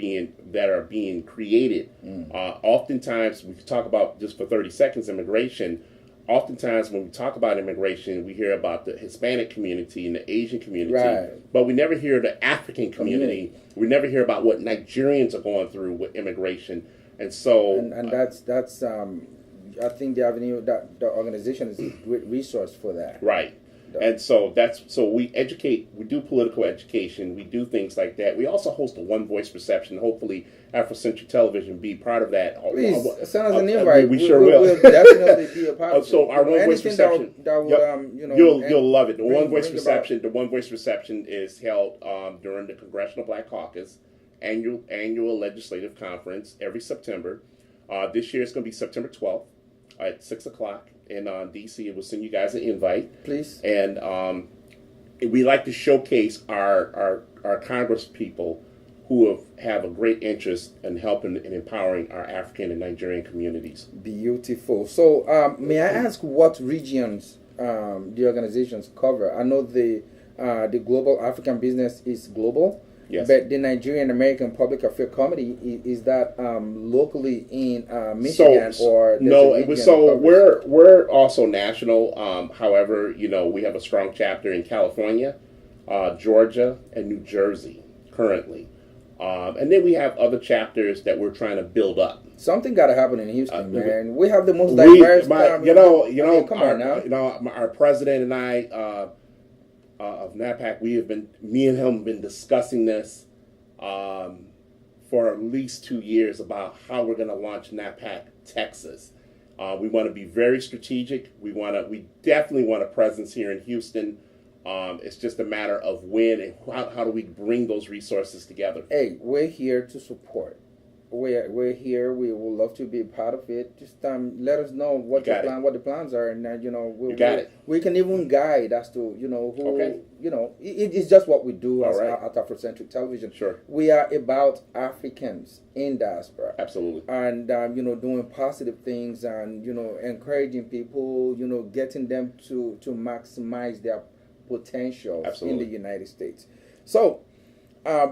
being created. Oftentimes, we talk about, just for 30 seconds, immigration. Oftentimes, when we talk about immigration, we hear about the Hispanic community and the Asian community, but we never hear the African community. We never hear about what Nigerians are going through with immigration. And so, and that's I think the avenue that the organization is a great resource for that. Right. And so we educate, we do political education, we do things like that. We also host a One Voice reception. Hopefully, Afrocentric Television be part of that. Please send us an invite. We sure will. We'll definitely be a part of it. So our One Voice reception, that will, you'll love it. The One Voice reception is held during the Congressional Black Caucus annual legislative conference every September. This year it's going to be September 12th at 6 o'clock in D.C. We'll send you guys an invite. Please. And we like to showcase our Congress people who have a great interest in helping and empowering our African and Nigerian communities. Beautiful. So may I ask what regions the organizations cover? I know the Global African Business is global. Yes. But the Nigerian American Public Affairs Committee, is that locally in Michigan or no? So we're also national. However, we have a strong chapter in California, Georgia, and New Jersey currently, and then we have other chapters that we're trying to build up. Something got to happen in Houston, man. We have the most diverse. Come on now. Our president and I. Of NAPAC, me and him have been discussing this for at least 2 years about how we're going to launch NAPAC Texas. We want to be very strategic. We definitely want a presence here in Houston. It's just a matter of when and how do we bring those resources together. Hey, we're here to support. We're here. We would love to be part of it. Just let us know what the plans are, and we can even guide as to who. Okay. It's just what we do at Afrocentric Television. Sure. We are about Africans in diaspora. Absolutely. And doing positive things and encouraging people. Getting them to maximize their potential in the United States. So.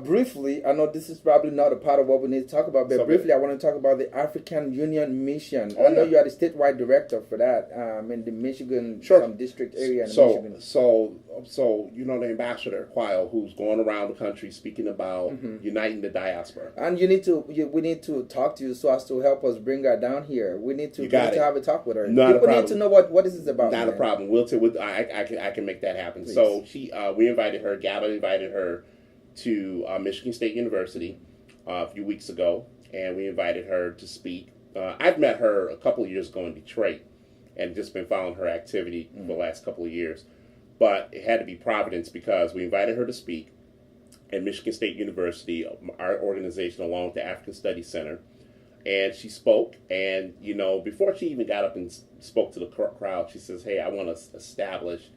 Briefly, I know this is probably not a part of what we need to talk about, but briefly I want to talk about the African Union Mission. I know you are the statewide director for that in the Michigan some district area in Michigan. So the ambassador, Quayle, who's going around the country speaking about uniting the diaspora. And we need to talk to you so as to help us bring her down here. We need to have a talk with her. People need to know what this is about. Not a problem. I can make that happen. Please. So we invited her. GABA invited her to Michigan State University a few weeks ago, and we invited her to speak. I've met her a couple of years ago in Detroit and just been following her activity for the last couple of years. But it had to be Providence because we invited her to speak at Michigan State University, our organization, along with the African Studies Center. And she spoke, and, before she even got up and spoke to the crowd, she says, hey, I want to establish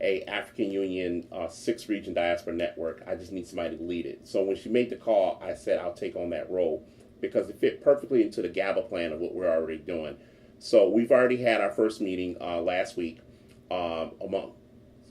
a African Union 6-region diaspora network. I just need somebody to lead it. So when she made the call, I said I'll take on that role because it fit perfectly into the GABA plan of what we're already doing. So we've already had our first meeting last week among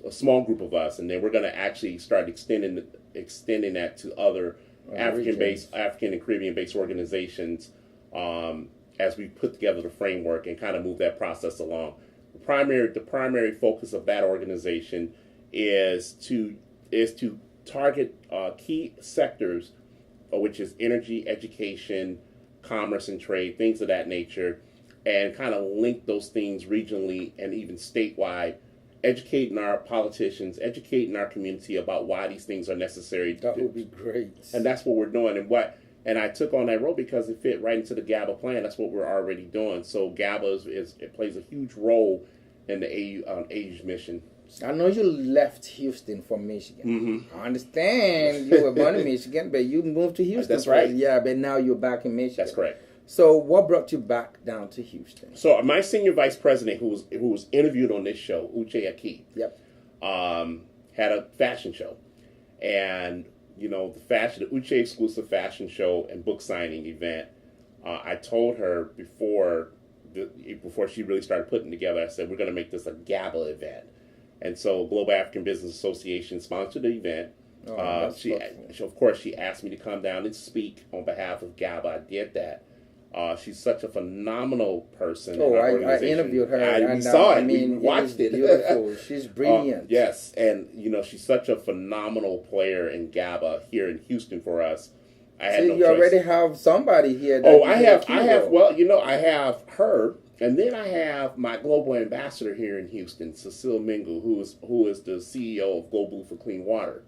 a small group of us, and then we're going to actually start extending that to other African and Caribbean-based organizations as we put together the framework and kind of move that process along. The primary focus of that organization is to target key sectors, which is energy, education, commerce and trade, things of that nature, and kind of link those things regionally and even statewide, educating our politicians, educating our community about why these things are necessary. That would be great. And that's what we're doing. And I took on that role because it fit right into the GABA plan. That's what we're already doing. So GABA it plays a huge role in the AU's mission. I know you left Houston for Michigan. I understand you were born in Michigan, but you moved to Houston. That's right. Yeah, but now you're back in Michigan. That's correct. So what brought you back down to Houston? So my senior vice president, who was interviewed on this show, Uche Aki, had a fashion show, and the Uche exclusive fashion show and book signing event. I told her before she really started putting together, I said we're going to make this a GABA event, and so Global African Business Association sponsored the event. Of course, she asked me to come down and speak on behalf of GABA. I did that. She's such a phenomenal person. I interviewed her. We saw it. We watched it. Beautiful. She's brilliant. Yes, and she's such a phenomenal player in GABA here in Houston for us. You already have somebody here. I have her, and then I have my global ambassador here in Houston, Cecile Mingu, who is the CEO of Global for Clean Water.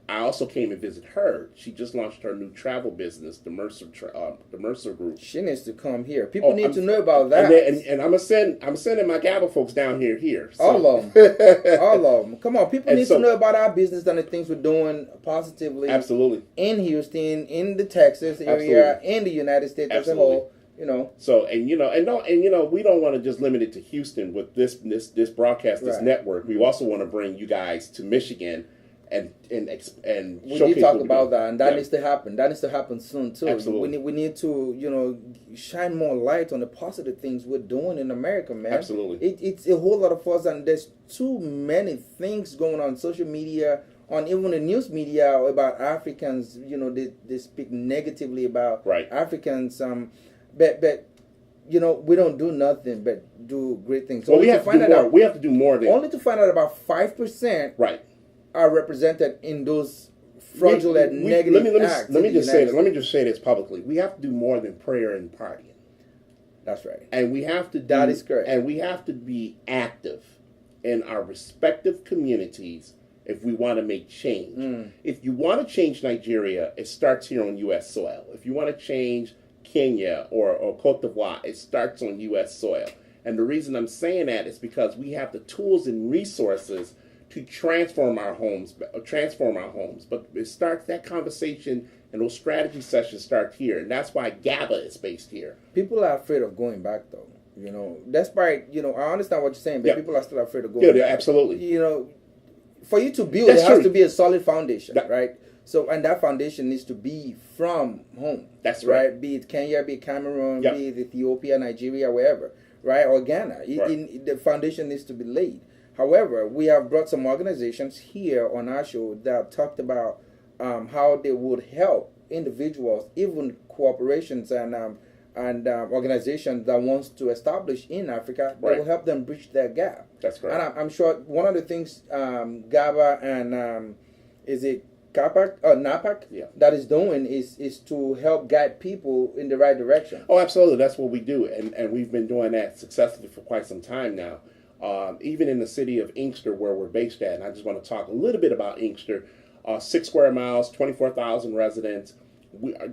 I also came and visit her. She just launched her new travel business, the Mercer Group. She needs to come here. People need to know about that. And I'm sending my GABA folks down here. So. All of them. All of them. Come on, people need to know about our business and the things we're doing positively. Absolutely. In Houston, in the Texas area, in the United States as a whole. You know. So we don't want to just limit it to Houston with this broadcast, this network. We also want to bring you guys to Michigan. And we need to talk about that, and that needs to happen. That needs to happen soon too. Absolutely. We need to shine more light on the positive things we're doing in America, man. Absolutely. It's a whole lot of us, and there's too many things going on social media, on even the news media about Africans. They speak negatively about Africans. But we don't do nothing but do great things. Well, we have to do more. Only to find out about 5%. Right. Are represented in those fraudulent negative acts. Let me just say this publicly. We have to do more than prayer and partying. That's right. And we have to that is correct. And we have to be active in our respective communities if we want to make change. If you want to change Nigeria, it starts here on U.S. soil. If you want to change Kenya or Cote d'Ivoire, it starts on U.S. soil. And the reason I'm saying that is because we have the tools and resources to transform our homes. But it starts, that conversation and those strategy sessions start here. And that's why GABA is based here. People are afraid of going back, though. Despite, I understand what you're saying, but people are still afraid of going back. Yeah, absolutely. For you to build, there has to be a solid foundation, right? So, and that foundation needs to be from home. That's right. Be it Kenya, be it Cameroon, be it Ethiopia, Nigeria, wherever, right? Or Ghana. The foundation needs to be laid. However, we have brought some organizations here on our show that have talked about how they would help individuals, even corporations and organizations that wants to establish in Africa, that will help them bridge that gap. That's right. And I'm sure one of the things GABA and NAPAC that is doing is to help guide people in the right direction. Oh, absolutely. That's what we do. And we've been doing that successfully for quite some time now. Even in the city of Inkster, where we're based at, and I just want to talk a little bit about Inkster. 6 square miles, 24,000 residents.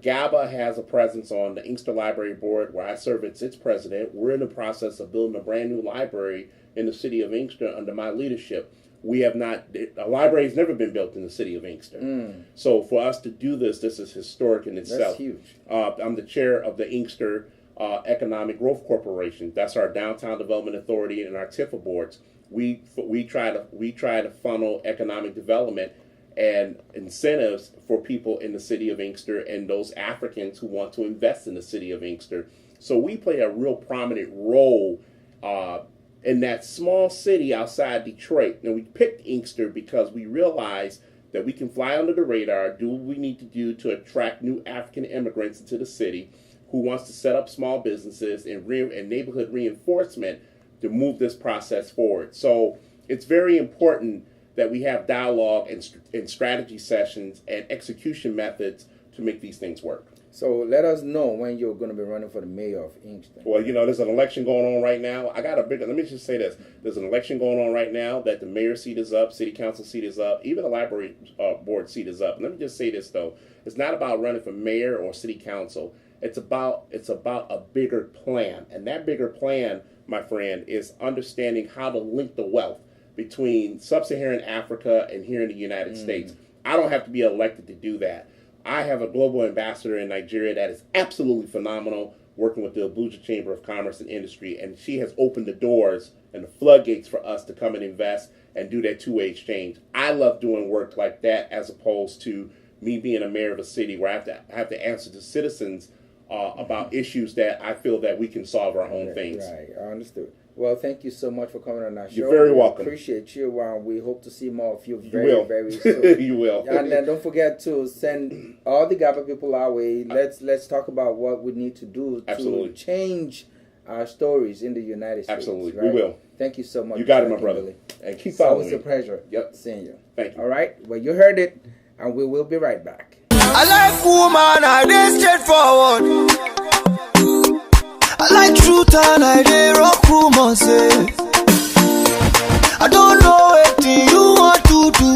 GABA has a presence on the Inkster Library Board, where I serve as its president. We're in the process of building a brand new library in the city of Inkster under my leadership. A library has never been built in the city of Inkster. So for us to do this is historic in itself. That's huge. I'm the chair of the Inkster Economic Growth Corporation. That's our Downtown Development Authority and our TIFA boards. We try to funnel economic development and incentives for people in the city of Inkster and those Africans who want to invest in the city of Inkster. So we play a real prominent role in that small city outside Detroit. Now, we picked Inkster because we realized that we can fly under the radar, do what we need to do to attract new African immigrants into the city who wants to set up small businesses and neighborhood reinforcement to move this process forward. So it's very important that we have dialogue and strategy sessions and execution methods to make these things work. So let us know when you're going to be running for the mayor of Inkster. Well, there's an election going on right now. Let me just say this. There's an election going on right now that the mayor's seat is up, city council seat is up, even the library board seat is up. And let me just say this, though. It's not about running for mayor or city council. It's about a bigger plan. And that bigger plan, my friend, is understanding how to link the wealth between sub-Saharan Africa and here in the United States. I don't have to be elected to do that. I have a global ambassador in Nigeria that is absolutely phenomenal, working with the Abuja Chamber of Commerce and Industry, and she has opened the doors and the floodgates for us to come and invest and do that two-way exchange. I love doing work like that as opposed to me being a mayor of a city where I have to answer to citizens about issues that I feel that we can solve our own things. Right, I understood. Well, thank you so much for coming on our show. You're very welcome. We appreciate you. We hope to see more of you very soon. You will. And then don't forget to send all the GABA people our way. Let's talk about what we need to do to change our stories in the United States. Absolutely. Right? We will. Thank you so much. You got it, my brother. And keep following me. It's always a pleasure seeing you. Thank you. All right. Well, you heard it, and we will be right back. I like woman, I dey straightforward. I like truth and I dey rock rumors. I don't know what you want to do.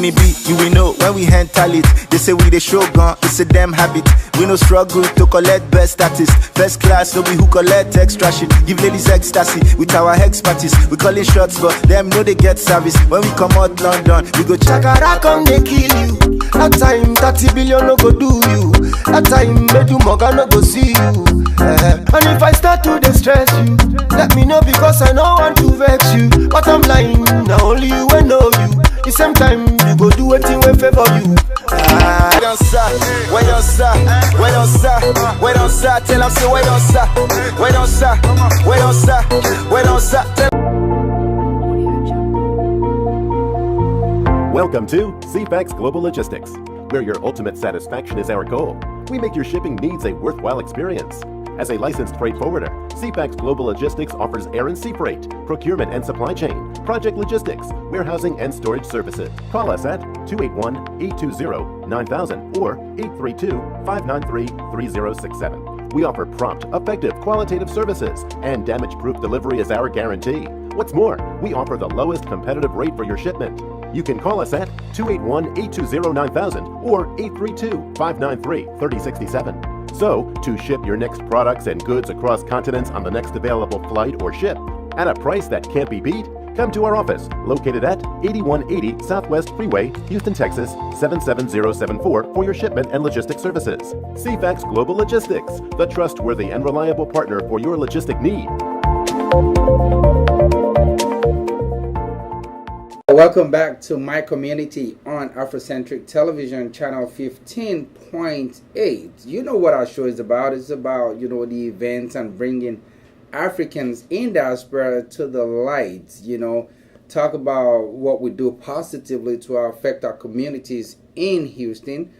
Skinny beat, you will know when we handle it. They say we the show gun, it's a damn habit. We no struggle to collect best status. First class, no we who collect extra shit. Give ladies ecstasy with our expertise. We calling shots, but them know they get service. When we come out London, we go Chakara come they kill you. That time 30 billion no go do you. That time Medu Moga no go see you. And if I start to distress you, let me know because I know want to vex you. But I'm lying, now only you will know you. The same time you go do a thing when favor you. Wait on sir, wait on sir, wait on sir, wait on sir. Tell him say wait on sir, wait on sir, wait on sir, wait on sir. Welcome to CFAX Global Logistics, where your ultimate satisfaction is our goal. We make your shipping needs a worthwhile experience. As a licensed freight forwarder, CFAX Global Logistics offers air and sea freight, procurement and supply chain, project logistics, warehousing and storage services. Call us at 281-820-9000 or 832-593-3067. We offer prompt, effective, qualitative services, and damage-proof delivery is our guarantee. What's more, we offer the lowest competitive rate for your shipment. You can call us at 281-820-9000 or 832-593-3067. So, to ship your next products and goods across continents on the next available flight or ship at a price that can't be beat, come to our office located at 8180 Southwest Freeway, Houston, Texas 77074 for your shipment and logistics services. CFAX Global Logistics, the trustworthy and reliable partner for your logistic need. Welcome back to My Community on Afrocentric Television, channel 15.8. You know what our show is about. It's about, the events and bringing Africans in diaspora to the light, talk about what we do positively to affect our communities in Houston,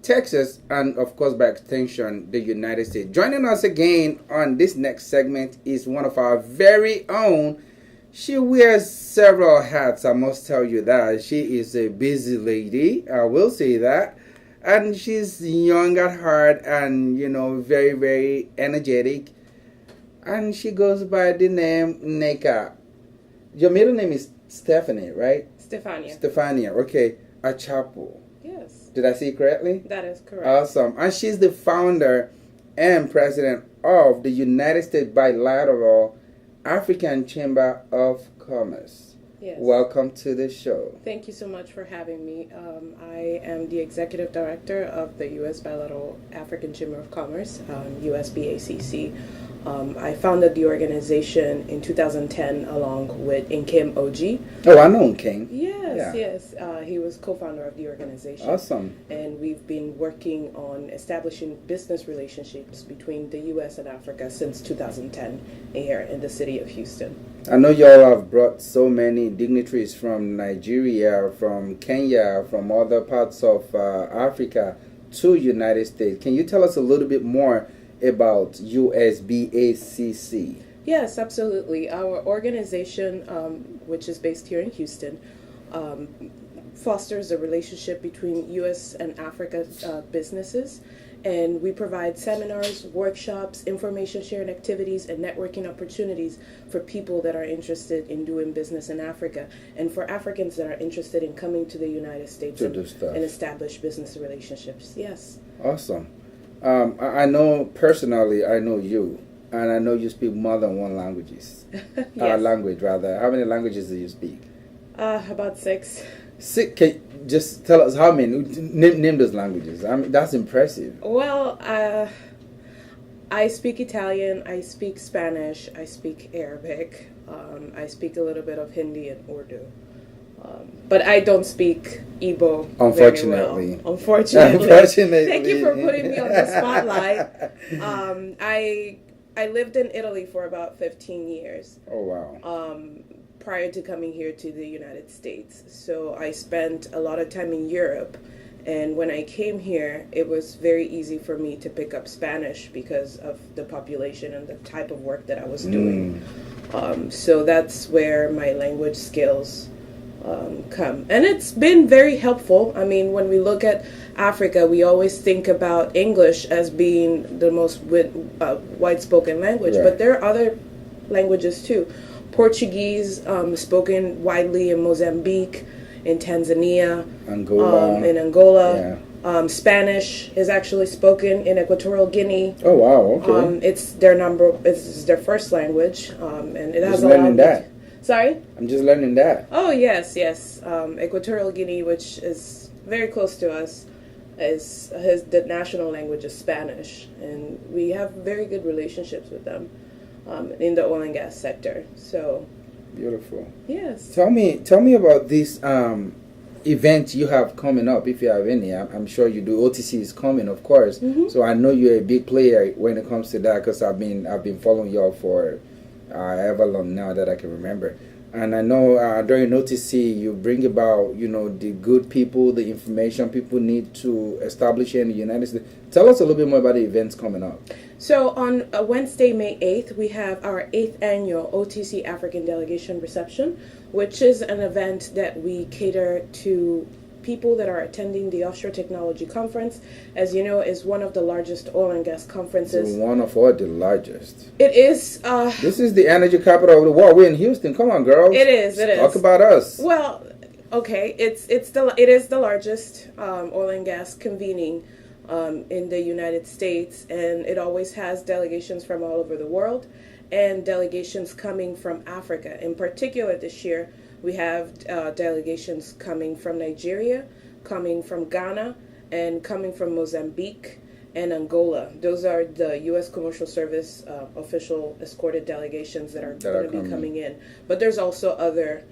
Texas, and of course, by extension, the United States. Joining us again on this next segment is one of our very own. She wears several hats, I must tell you that. She is a busy lady, I will say that. And she's young at heart and, very, very energetic. And she goes by the name Neka. Your middle name is Stephanie, right? Stefania, okay. Achapo. Yes. Did I say it correctly? That is correct. Awesome. And she's the founder and president of the United States Bilateral African Chamber of Commerce. Yes. Welcome to the show. Thank you so much for having me. I am the executive director of the U.S. Bilateral African Chamber of Commerce, USBACC. I founded the organization in 2010 along with Nkem Oji. Oh, I know Nkem. Yes. He was co-founder of the organization. Awesome. And we've been working on establishing business relationships between the U.S. and Africa since 2010 here in the city of Houston. I know y'all have brought so many dignitaries from Nigeria, from Kenya, from other parts of Africa to United States. Can you tell us a little bit more about USBACC? Yes, absolutely. Our organization, which is based here in Houston, fosters a relationship between U.S. and Africa businesses, and we provide seminars, workshops, information sharing activities, and networking opportunities for people that are interested in doing business in Africa, and for Africans that are interested in coming to the United States and establish business relationships. Yes. Awesome. I know personally, I know you, and I know you speak more than one languages. Yes. Language, rather. How many languages do you speak? About 6. 6? Can you just tell us how many? Name those languages. I mean, that's impressive. Well, I speak Italian, I speak Spanish, I speak Arabic, I speak a little bit of Hindi and Urdu. But I don't speak Igbo Unfortunately. very well. Unfortunately. Thank you for putting me on the spotlight. I lived in Italy for about 15 years. Oh, wow. Prior to coming here to the United States. So I spent a lot of time in Europe. And when I came here, it was very easy for me to pick up Spanish because of the population and the type of work that I was doing. So that's where my language skills come. And it's been very helpful. I mean, when we look at Africa, we always think about English as being the most wide-spoken language, but there are other languages too. Portuguese spoken widely in Mozambique, in Tanzania, Angola. in Angola. Yeah. Spanish is actually spoken in Equatorial Guinea. Oh wow! Okay. It's their first language, and it has Just learning that. Sorry. I'm just learning that. Oh yes. Equatorial Guinea, which is very close to us, the national language is Spanish, and we have very good relationships with them in the oil and gas sector. So. Beautiful. Yes. Tell me about this event you have coming up, if you have any. I'm sure you do. OTC is coming, of course. Mm-hmm. So I know you're a big player when it comes to that, because I've been following y'all for ever long now that I can remember. And I know during OTC you bring about the good people, the information people need to establish here in the United States. Tell us a little bit more about the events coming up. So on Wednesday, May 8th, we have our 8th annual OTC African Delegation Reception, which is an event that we cater to people that are attending the Offshore Technology Conference. As you know, is one of the largest oil and gas conferences. It's one of the largest. It is. This is the energy capital of the world. We're in Houston. Come on, girls. It is. Talk about us. Well, okay. It is the largest oil and gas convening in the United States, and it always has delegations from all over the world and delegations coming from Africa. In particular, this year we have delegations coming from Nigeria, coming from Ghana, and coming from Mozambique and Angola. Those are the U.S. Commercial Service official escorted delegations that are going to be coming in. But there's also other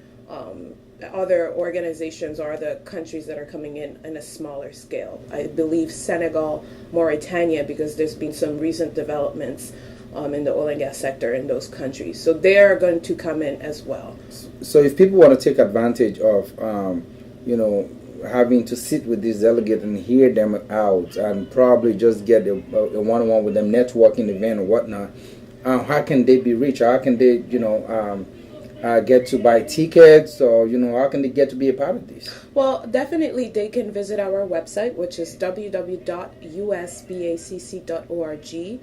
organizations or other countries that are coming in a smaller scale. I believe Senegal, Mauritania, because there's been some recent developments in the oil and gas sector in those countries. So they are going to come in as well. So if people want to take advantage of, having to sit with this delegate and hear them out and probably just get a one-on-one with them, networking event or whatnot, how can they be reached? How can they, get to buy tickets, or how can they get to be a part of this? Well, definitely they can visit our website, which is www.usbacc.org,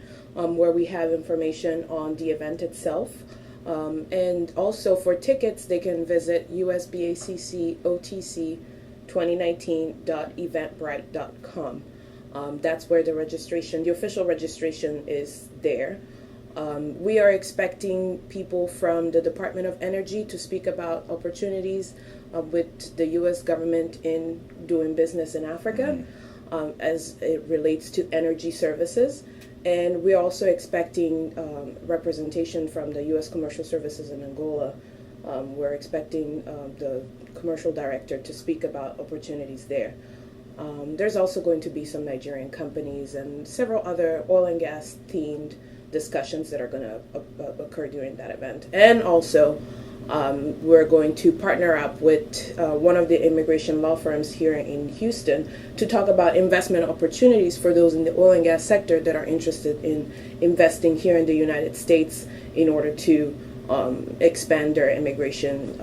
where we have information on the event itself. And also for tickets, they can visit usbaccotc2019.eventbrite.com. That's where the official registration is there. We are expecting people from the Department of Energy to speak about opportunities with the U.S. government in doing business in Africa as it relates to energy services. And we're also expecting representation from the U.S. Commercial Services in Angola. We're expecting the commercial director to speak about opportunities there. There's also going to be some Nigerian companies and several other oil and gas themed discussions that are going to occur during that event. And also, we're going to partner up with one of the immigration law firms here in Houston to talk about investment opportunities for those in the oil and gas sector that are interested in investing here in the United States in order to expand their immigration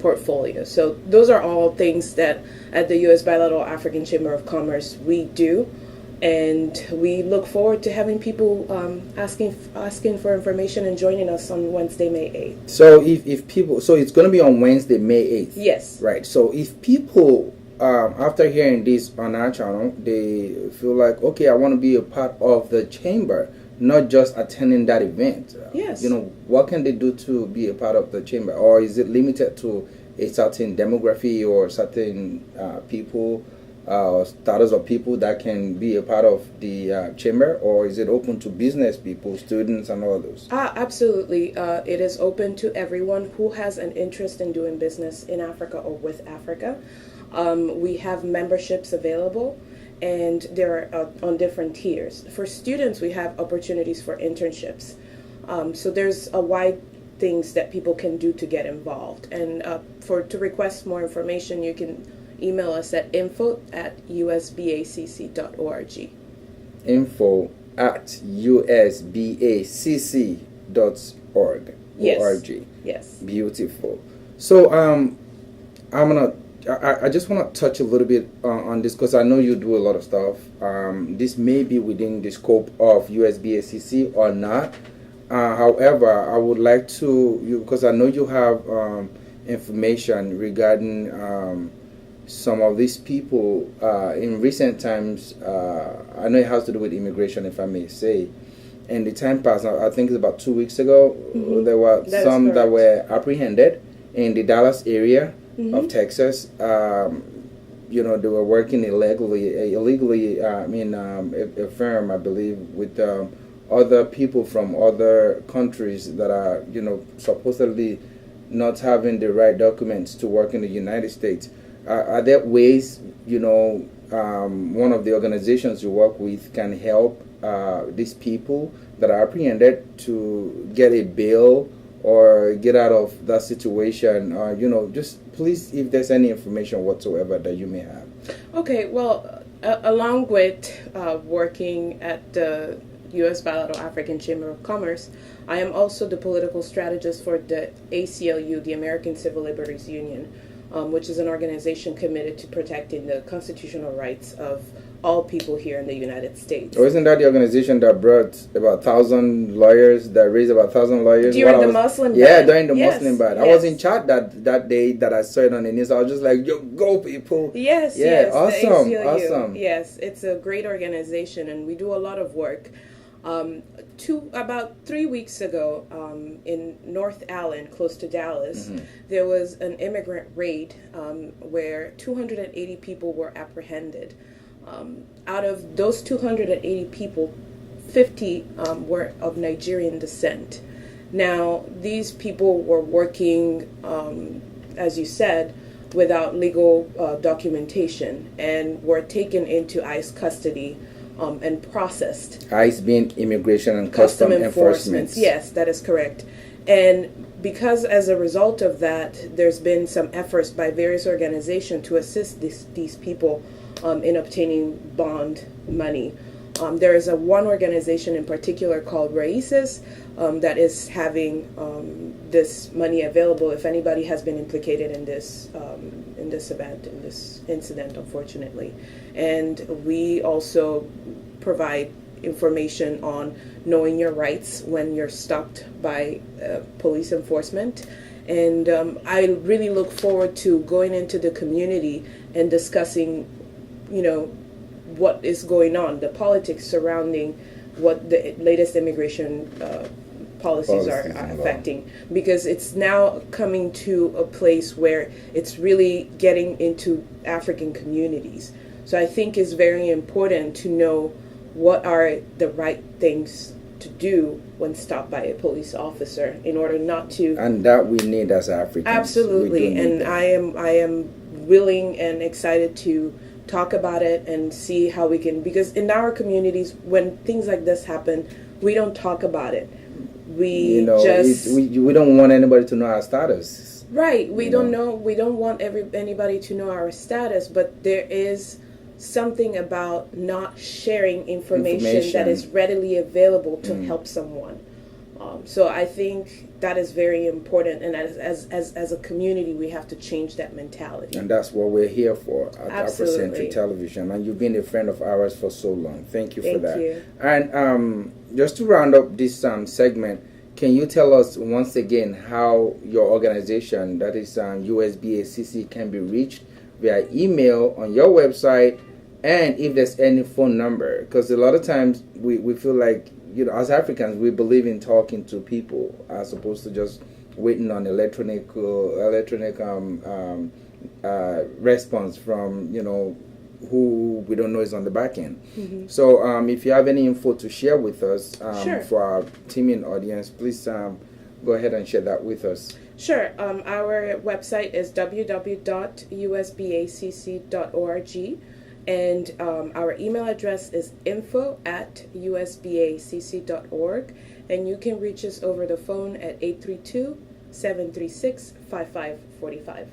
portfolio. So those are all things that at the U.S. Bilateral African Chamber of Commerce we do. And we look forward to having people asking for information and joining us on Wednesday, May 8th. So if people, so it's going to be on Wednesday, May 8th. Yes. Right. So if people, after hearing this on our channel, they feel like, okay, I want to be a part of the chamber, not just attending that event. Yes. What can they do to be a part of the chamber? Or is it limited to a certain demography or certain people? Status of people that can be a part of the chamber, or is it open to business people, students, and others? Absolutely. It is open to everyone who has an interest in doing business in Africa or with Africa. We have memberships available, and they're on different tiers. For students, we have opportunities for internships. So there's a wide things that people can do to get involved. And to request more information, you can email us at info@usbacc.org. info@usbacc.org. Yes. O-R-G. Yes. Beautiful. So I just want to touch a little bit on this, because I know you do a lot of stuff. This may be within the scope of USBACC or not. However, I would like to, because I know you have information regarding some of these people in recent times. I know it has to do with immigration, if I may say. And the time passed, I think it's about 2 weeks ago, there were some that were apprehended in the Dallas area of Texas. They were working illegally in a firm, I believe, with other people from other countries that are, supposedly not having the right documents to work in the United States. Are there ways, one of the organizations you work with can help these people that are apprehended to get a bail or get out of that situation? Just please, if there's any information whatsoever that you may have. Okay, well, along with working at the U.S. Bilateral African Chamber of Commerce, I am also the political strategist for the ACLU, the American Civil Liberties Union, which is an organization committed to protecting the constitutional rights of all people here in the United States. Oh, isn't that the organization that brought about 1,000 lawyers, that raised about 1,000 lawyers? During the Muslim ban? Yeah, during the Muslim ban. Yes. I was in chat that day that I saw it on the news. I was just like, yo, go people. Yes, yeah, yes. awesome, the ACLU. awesome. Yes, it's a great organization and we do a lot of work. About 3 weeks ago, in North Allen, close to Dallas, there was an immigrant raid where 280 people were apprehended. Out of those 280 people, 50 were of Nigerian descent. Now, these people were working, as you said, without legal documentation and were taken into ICE custody and processed. ICE being Immigration and Custom Enforcement. Yes, that is correct. And because as a result of that, there's been some efforts by various organizations to assist these people in obtaining bond money. There is one organization in particular called Raices that is having this money available if anybody has been implicated in this incident, unfortunately. And we also provide information on knowing your rights when you're stopped by police enforcement. And I really look forward to going into the community and discussing, what is going on, the politics surrounding what the latest immigration policies are affecting, because it's now coming to a place where it's really getting into African communities. So I think it's very important to know what are the right things to do when stopped by a police officer in order not to... And that we need as Africans. Absolutely, and I am willing and excited to talk about it and see how we can, because in our communities, when things like this happen, we don't talk about it. We don't want anybody to know our status. Right. We don't want anybody to know our status, but there is something about not sharing information that is readily available to help someone. So I think that is very important, and as a community, we have to change that mentality. And that's what we're here for at Afrocentric Television. And you've been a friend of ours for so long. Thank you for that. Thank you. And just to round up this segment, can you tell us once again how your organization, that is USBACC, can be reached via email on your website, and if there's any phone number? Because a lot of times we feel like, as Africans, we believe in talking to people as opposed to just waiting on electronic response from, who we don't know is on the back end. Mm-hmm. So if you have any info to share with us for our teaming audience, please go ahead and share that with us. Sure. Our website is www.usbacc.org. And our email address is info@usbacc.org. And you can reach us over the phone at 832-736-5545.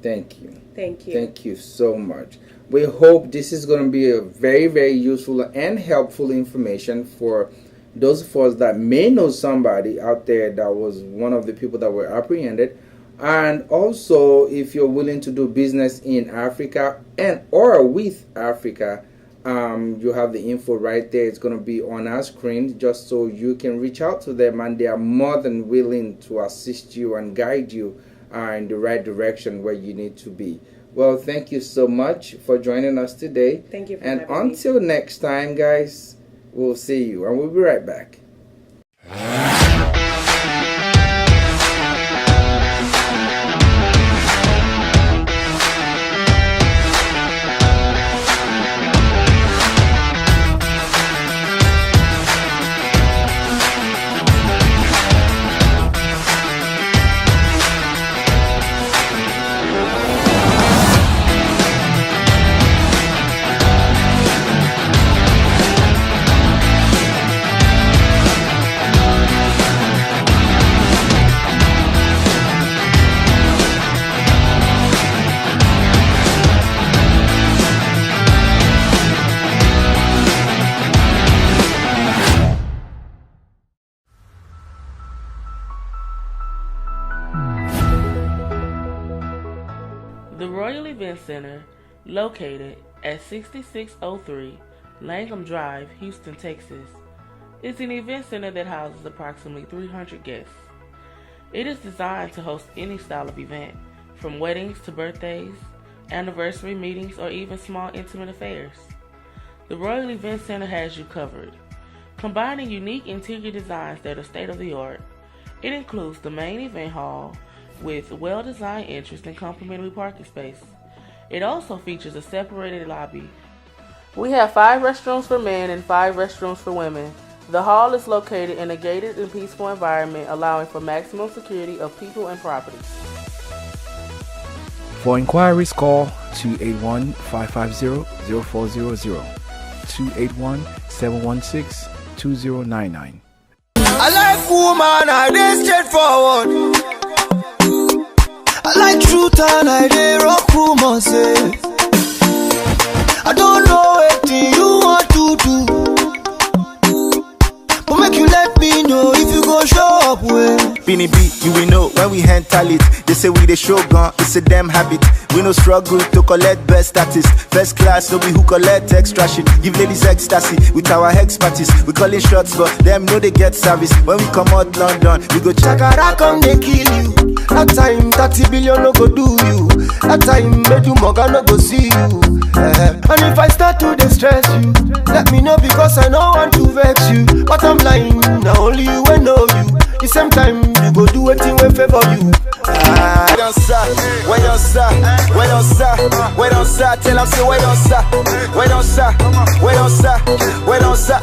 Thank you. Thank you. Thank you so much. We hope this is going to be a very, very useful and helpful information for those of us that may know somebody out there that was one of the people that were apprehended. And also, if you're willing to do business in Africa and or with Africa, you have the info right there. It's going to be on our screen just so you can reach out to them, and they are more than willing to assist you and guide you in the right direction where you need to be. Well, thank you so much for joining us today. Thank you for and having me. until next time, guys, we'll see you, and we'll be right back. The Royal Event Center, located at 6603 Langham Drive, Houston, Texas, is an event center that houses approximately 300 guests. It is designed to host any style of event, from weddings to birthdays, anniversary meetings, or even small intimate affairs. The Royal Event Center has you covered. Combining unique interior designs that are state-of-the-art, it includes the main event hall, with well-designed entrance and complimentary parking space. It also features a separated lobby. We have 5 restrooms for men and 5 restrooms for women. The hall is located in a gated and peaceful environment, allowing for maximum security of people and property. For inquiries, call 281-550-0400, 281-716-2099. I like woman, I dey straightforward. I like truth and I dey rock rumors, eh. I don't know anything you want to do, but make you let me know if you go show up well. Binny B, you will know when we handle it. They say we the show gun, it's a damn habit. We no struggle to collect best status. First class, so we who collect extra shit. Give ladies ecstasy with our expertise. We call it shots, but them know they get service. When we come out London, we go Chakara, come they kill you. That time 30 billion no go do you. That time made you Morgan no go see you. And if I start to distress you, let me know because I know want to vex you. But I'm lying, now only you will know you. The same time you go do anything will favor you. Wait on sir, wait on sir, wait on sir, wait on sir. Tell them say wait on sir, wait on sir, wait on sir, wait on sir.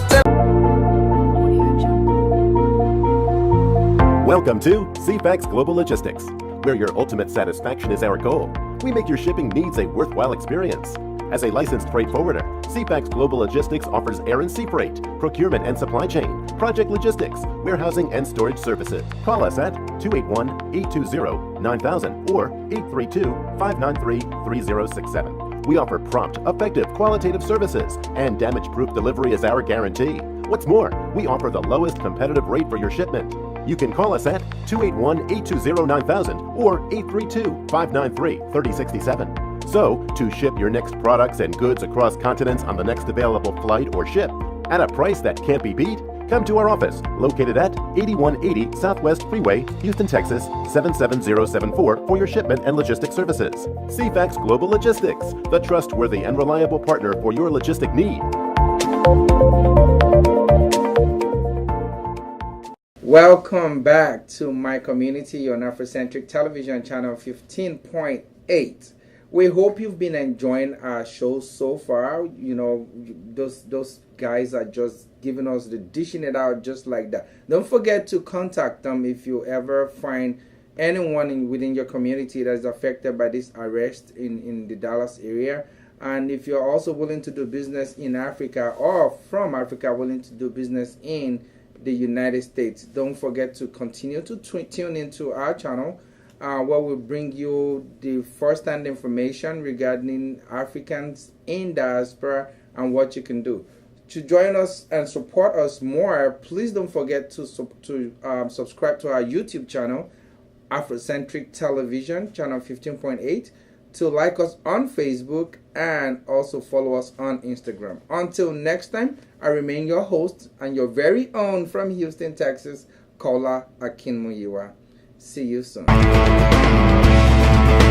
Welcome to CFAX Global Logistics, where your ultimate satisfaction is our goal. We make your shipping needs a worthwhile experience. As a licensed freight forwarder, CFAX Global Logistics offers air and sea freight, procurement and supply chain, project logistics, warehousing and storage services. Call us at 281-820-9000 or 832-593-3067. We offer prompt, effective, qualitative services, and damage-proof delivery is our guarantee. What's more, we offer the lowest competitive rate for your shipment. You can call us at 281-820-9000 or 832-593-3067. So, to ship your next products and goods across continents on the next available flight or ship at a price that can't be beat, come to our office located at 8180 Southwest Freeway, Houston, Texas 77074 for your shipment and logistic services. CFAX Global Logistics, the trustworthy and reliable partner for your logistic need. Welcome back to my community on Afrocentric Television Channel 15.8. We hope you've been enjoying our show so far. You know, those guys are just giving us the dishing it out just like that. Don't forget to contact them if you ever find anyone within your community that is affected by this arrest in the Dallas area. And if you're also willing to do business in Africa or from Africa, willing to do business in the United States, don't forget to continue to tune into our channel where we bring you the first-hand information regarding Africans in diaspora and what you can do. To join us and support us more, please don't forget to subscribe to our YouTube channel, Afrocentric Television Channel 15.8, to like us on Facebook and also follow us on Instagram. Until next time, I remain your host and your very own from Houston, Texas, Kola Akinmuyiwa. See you soon. Bye.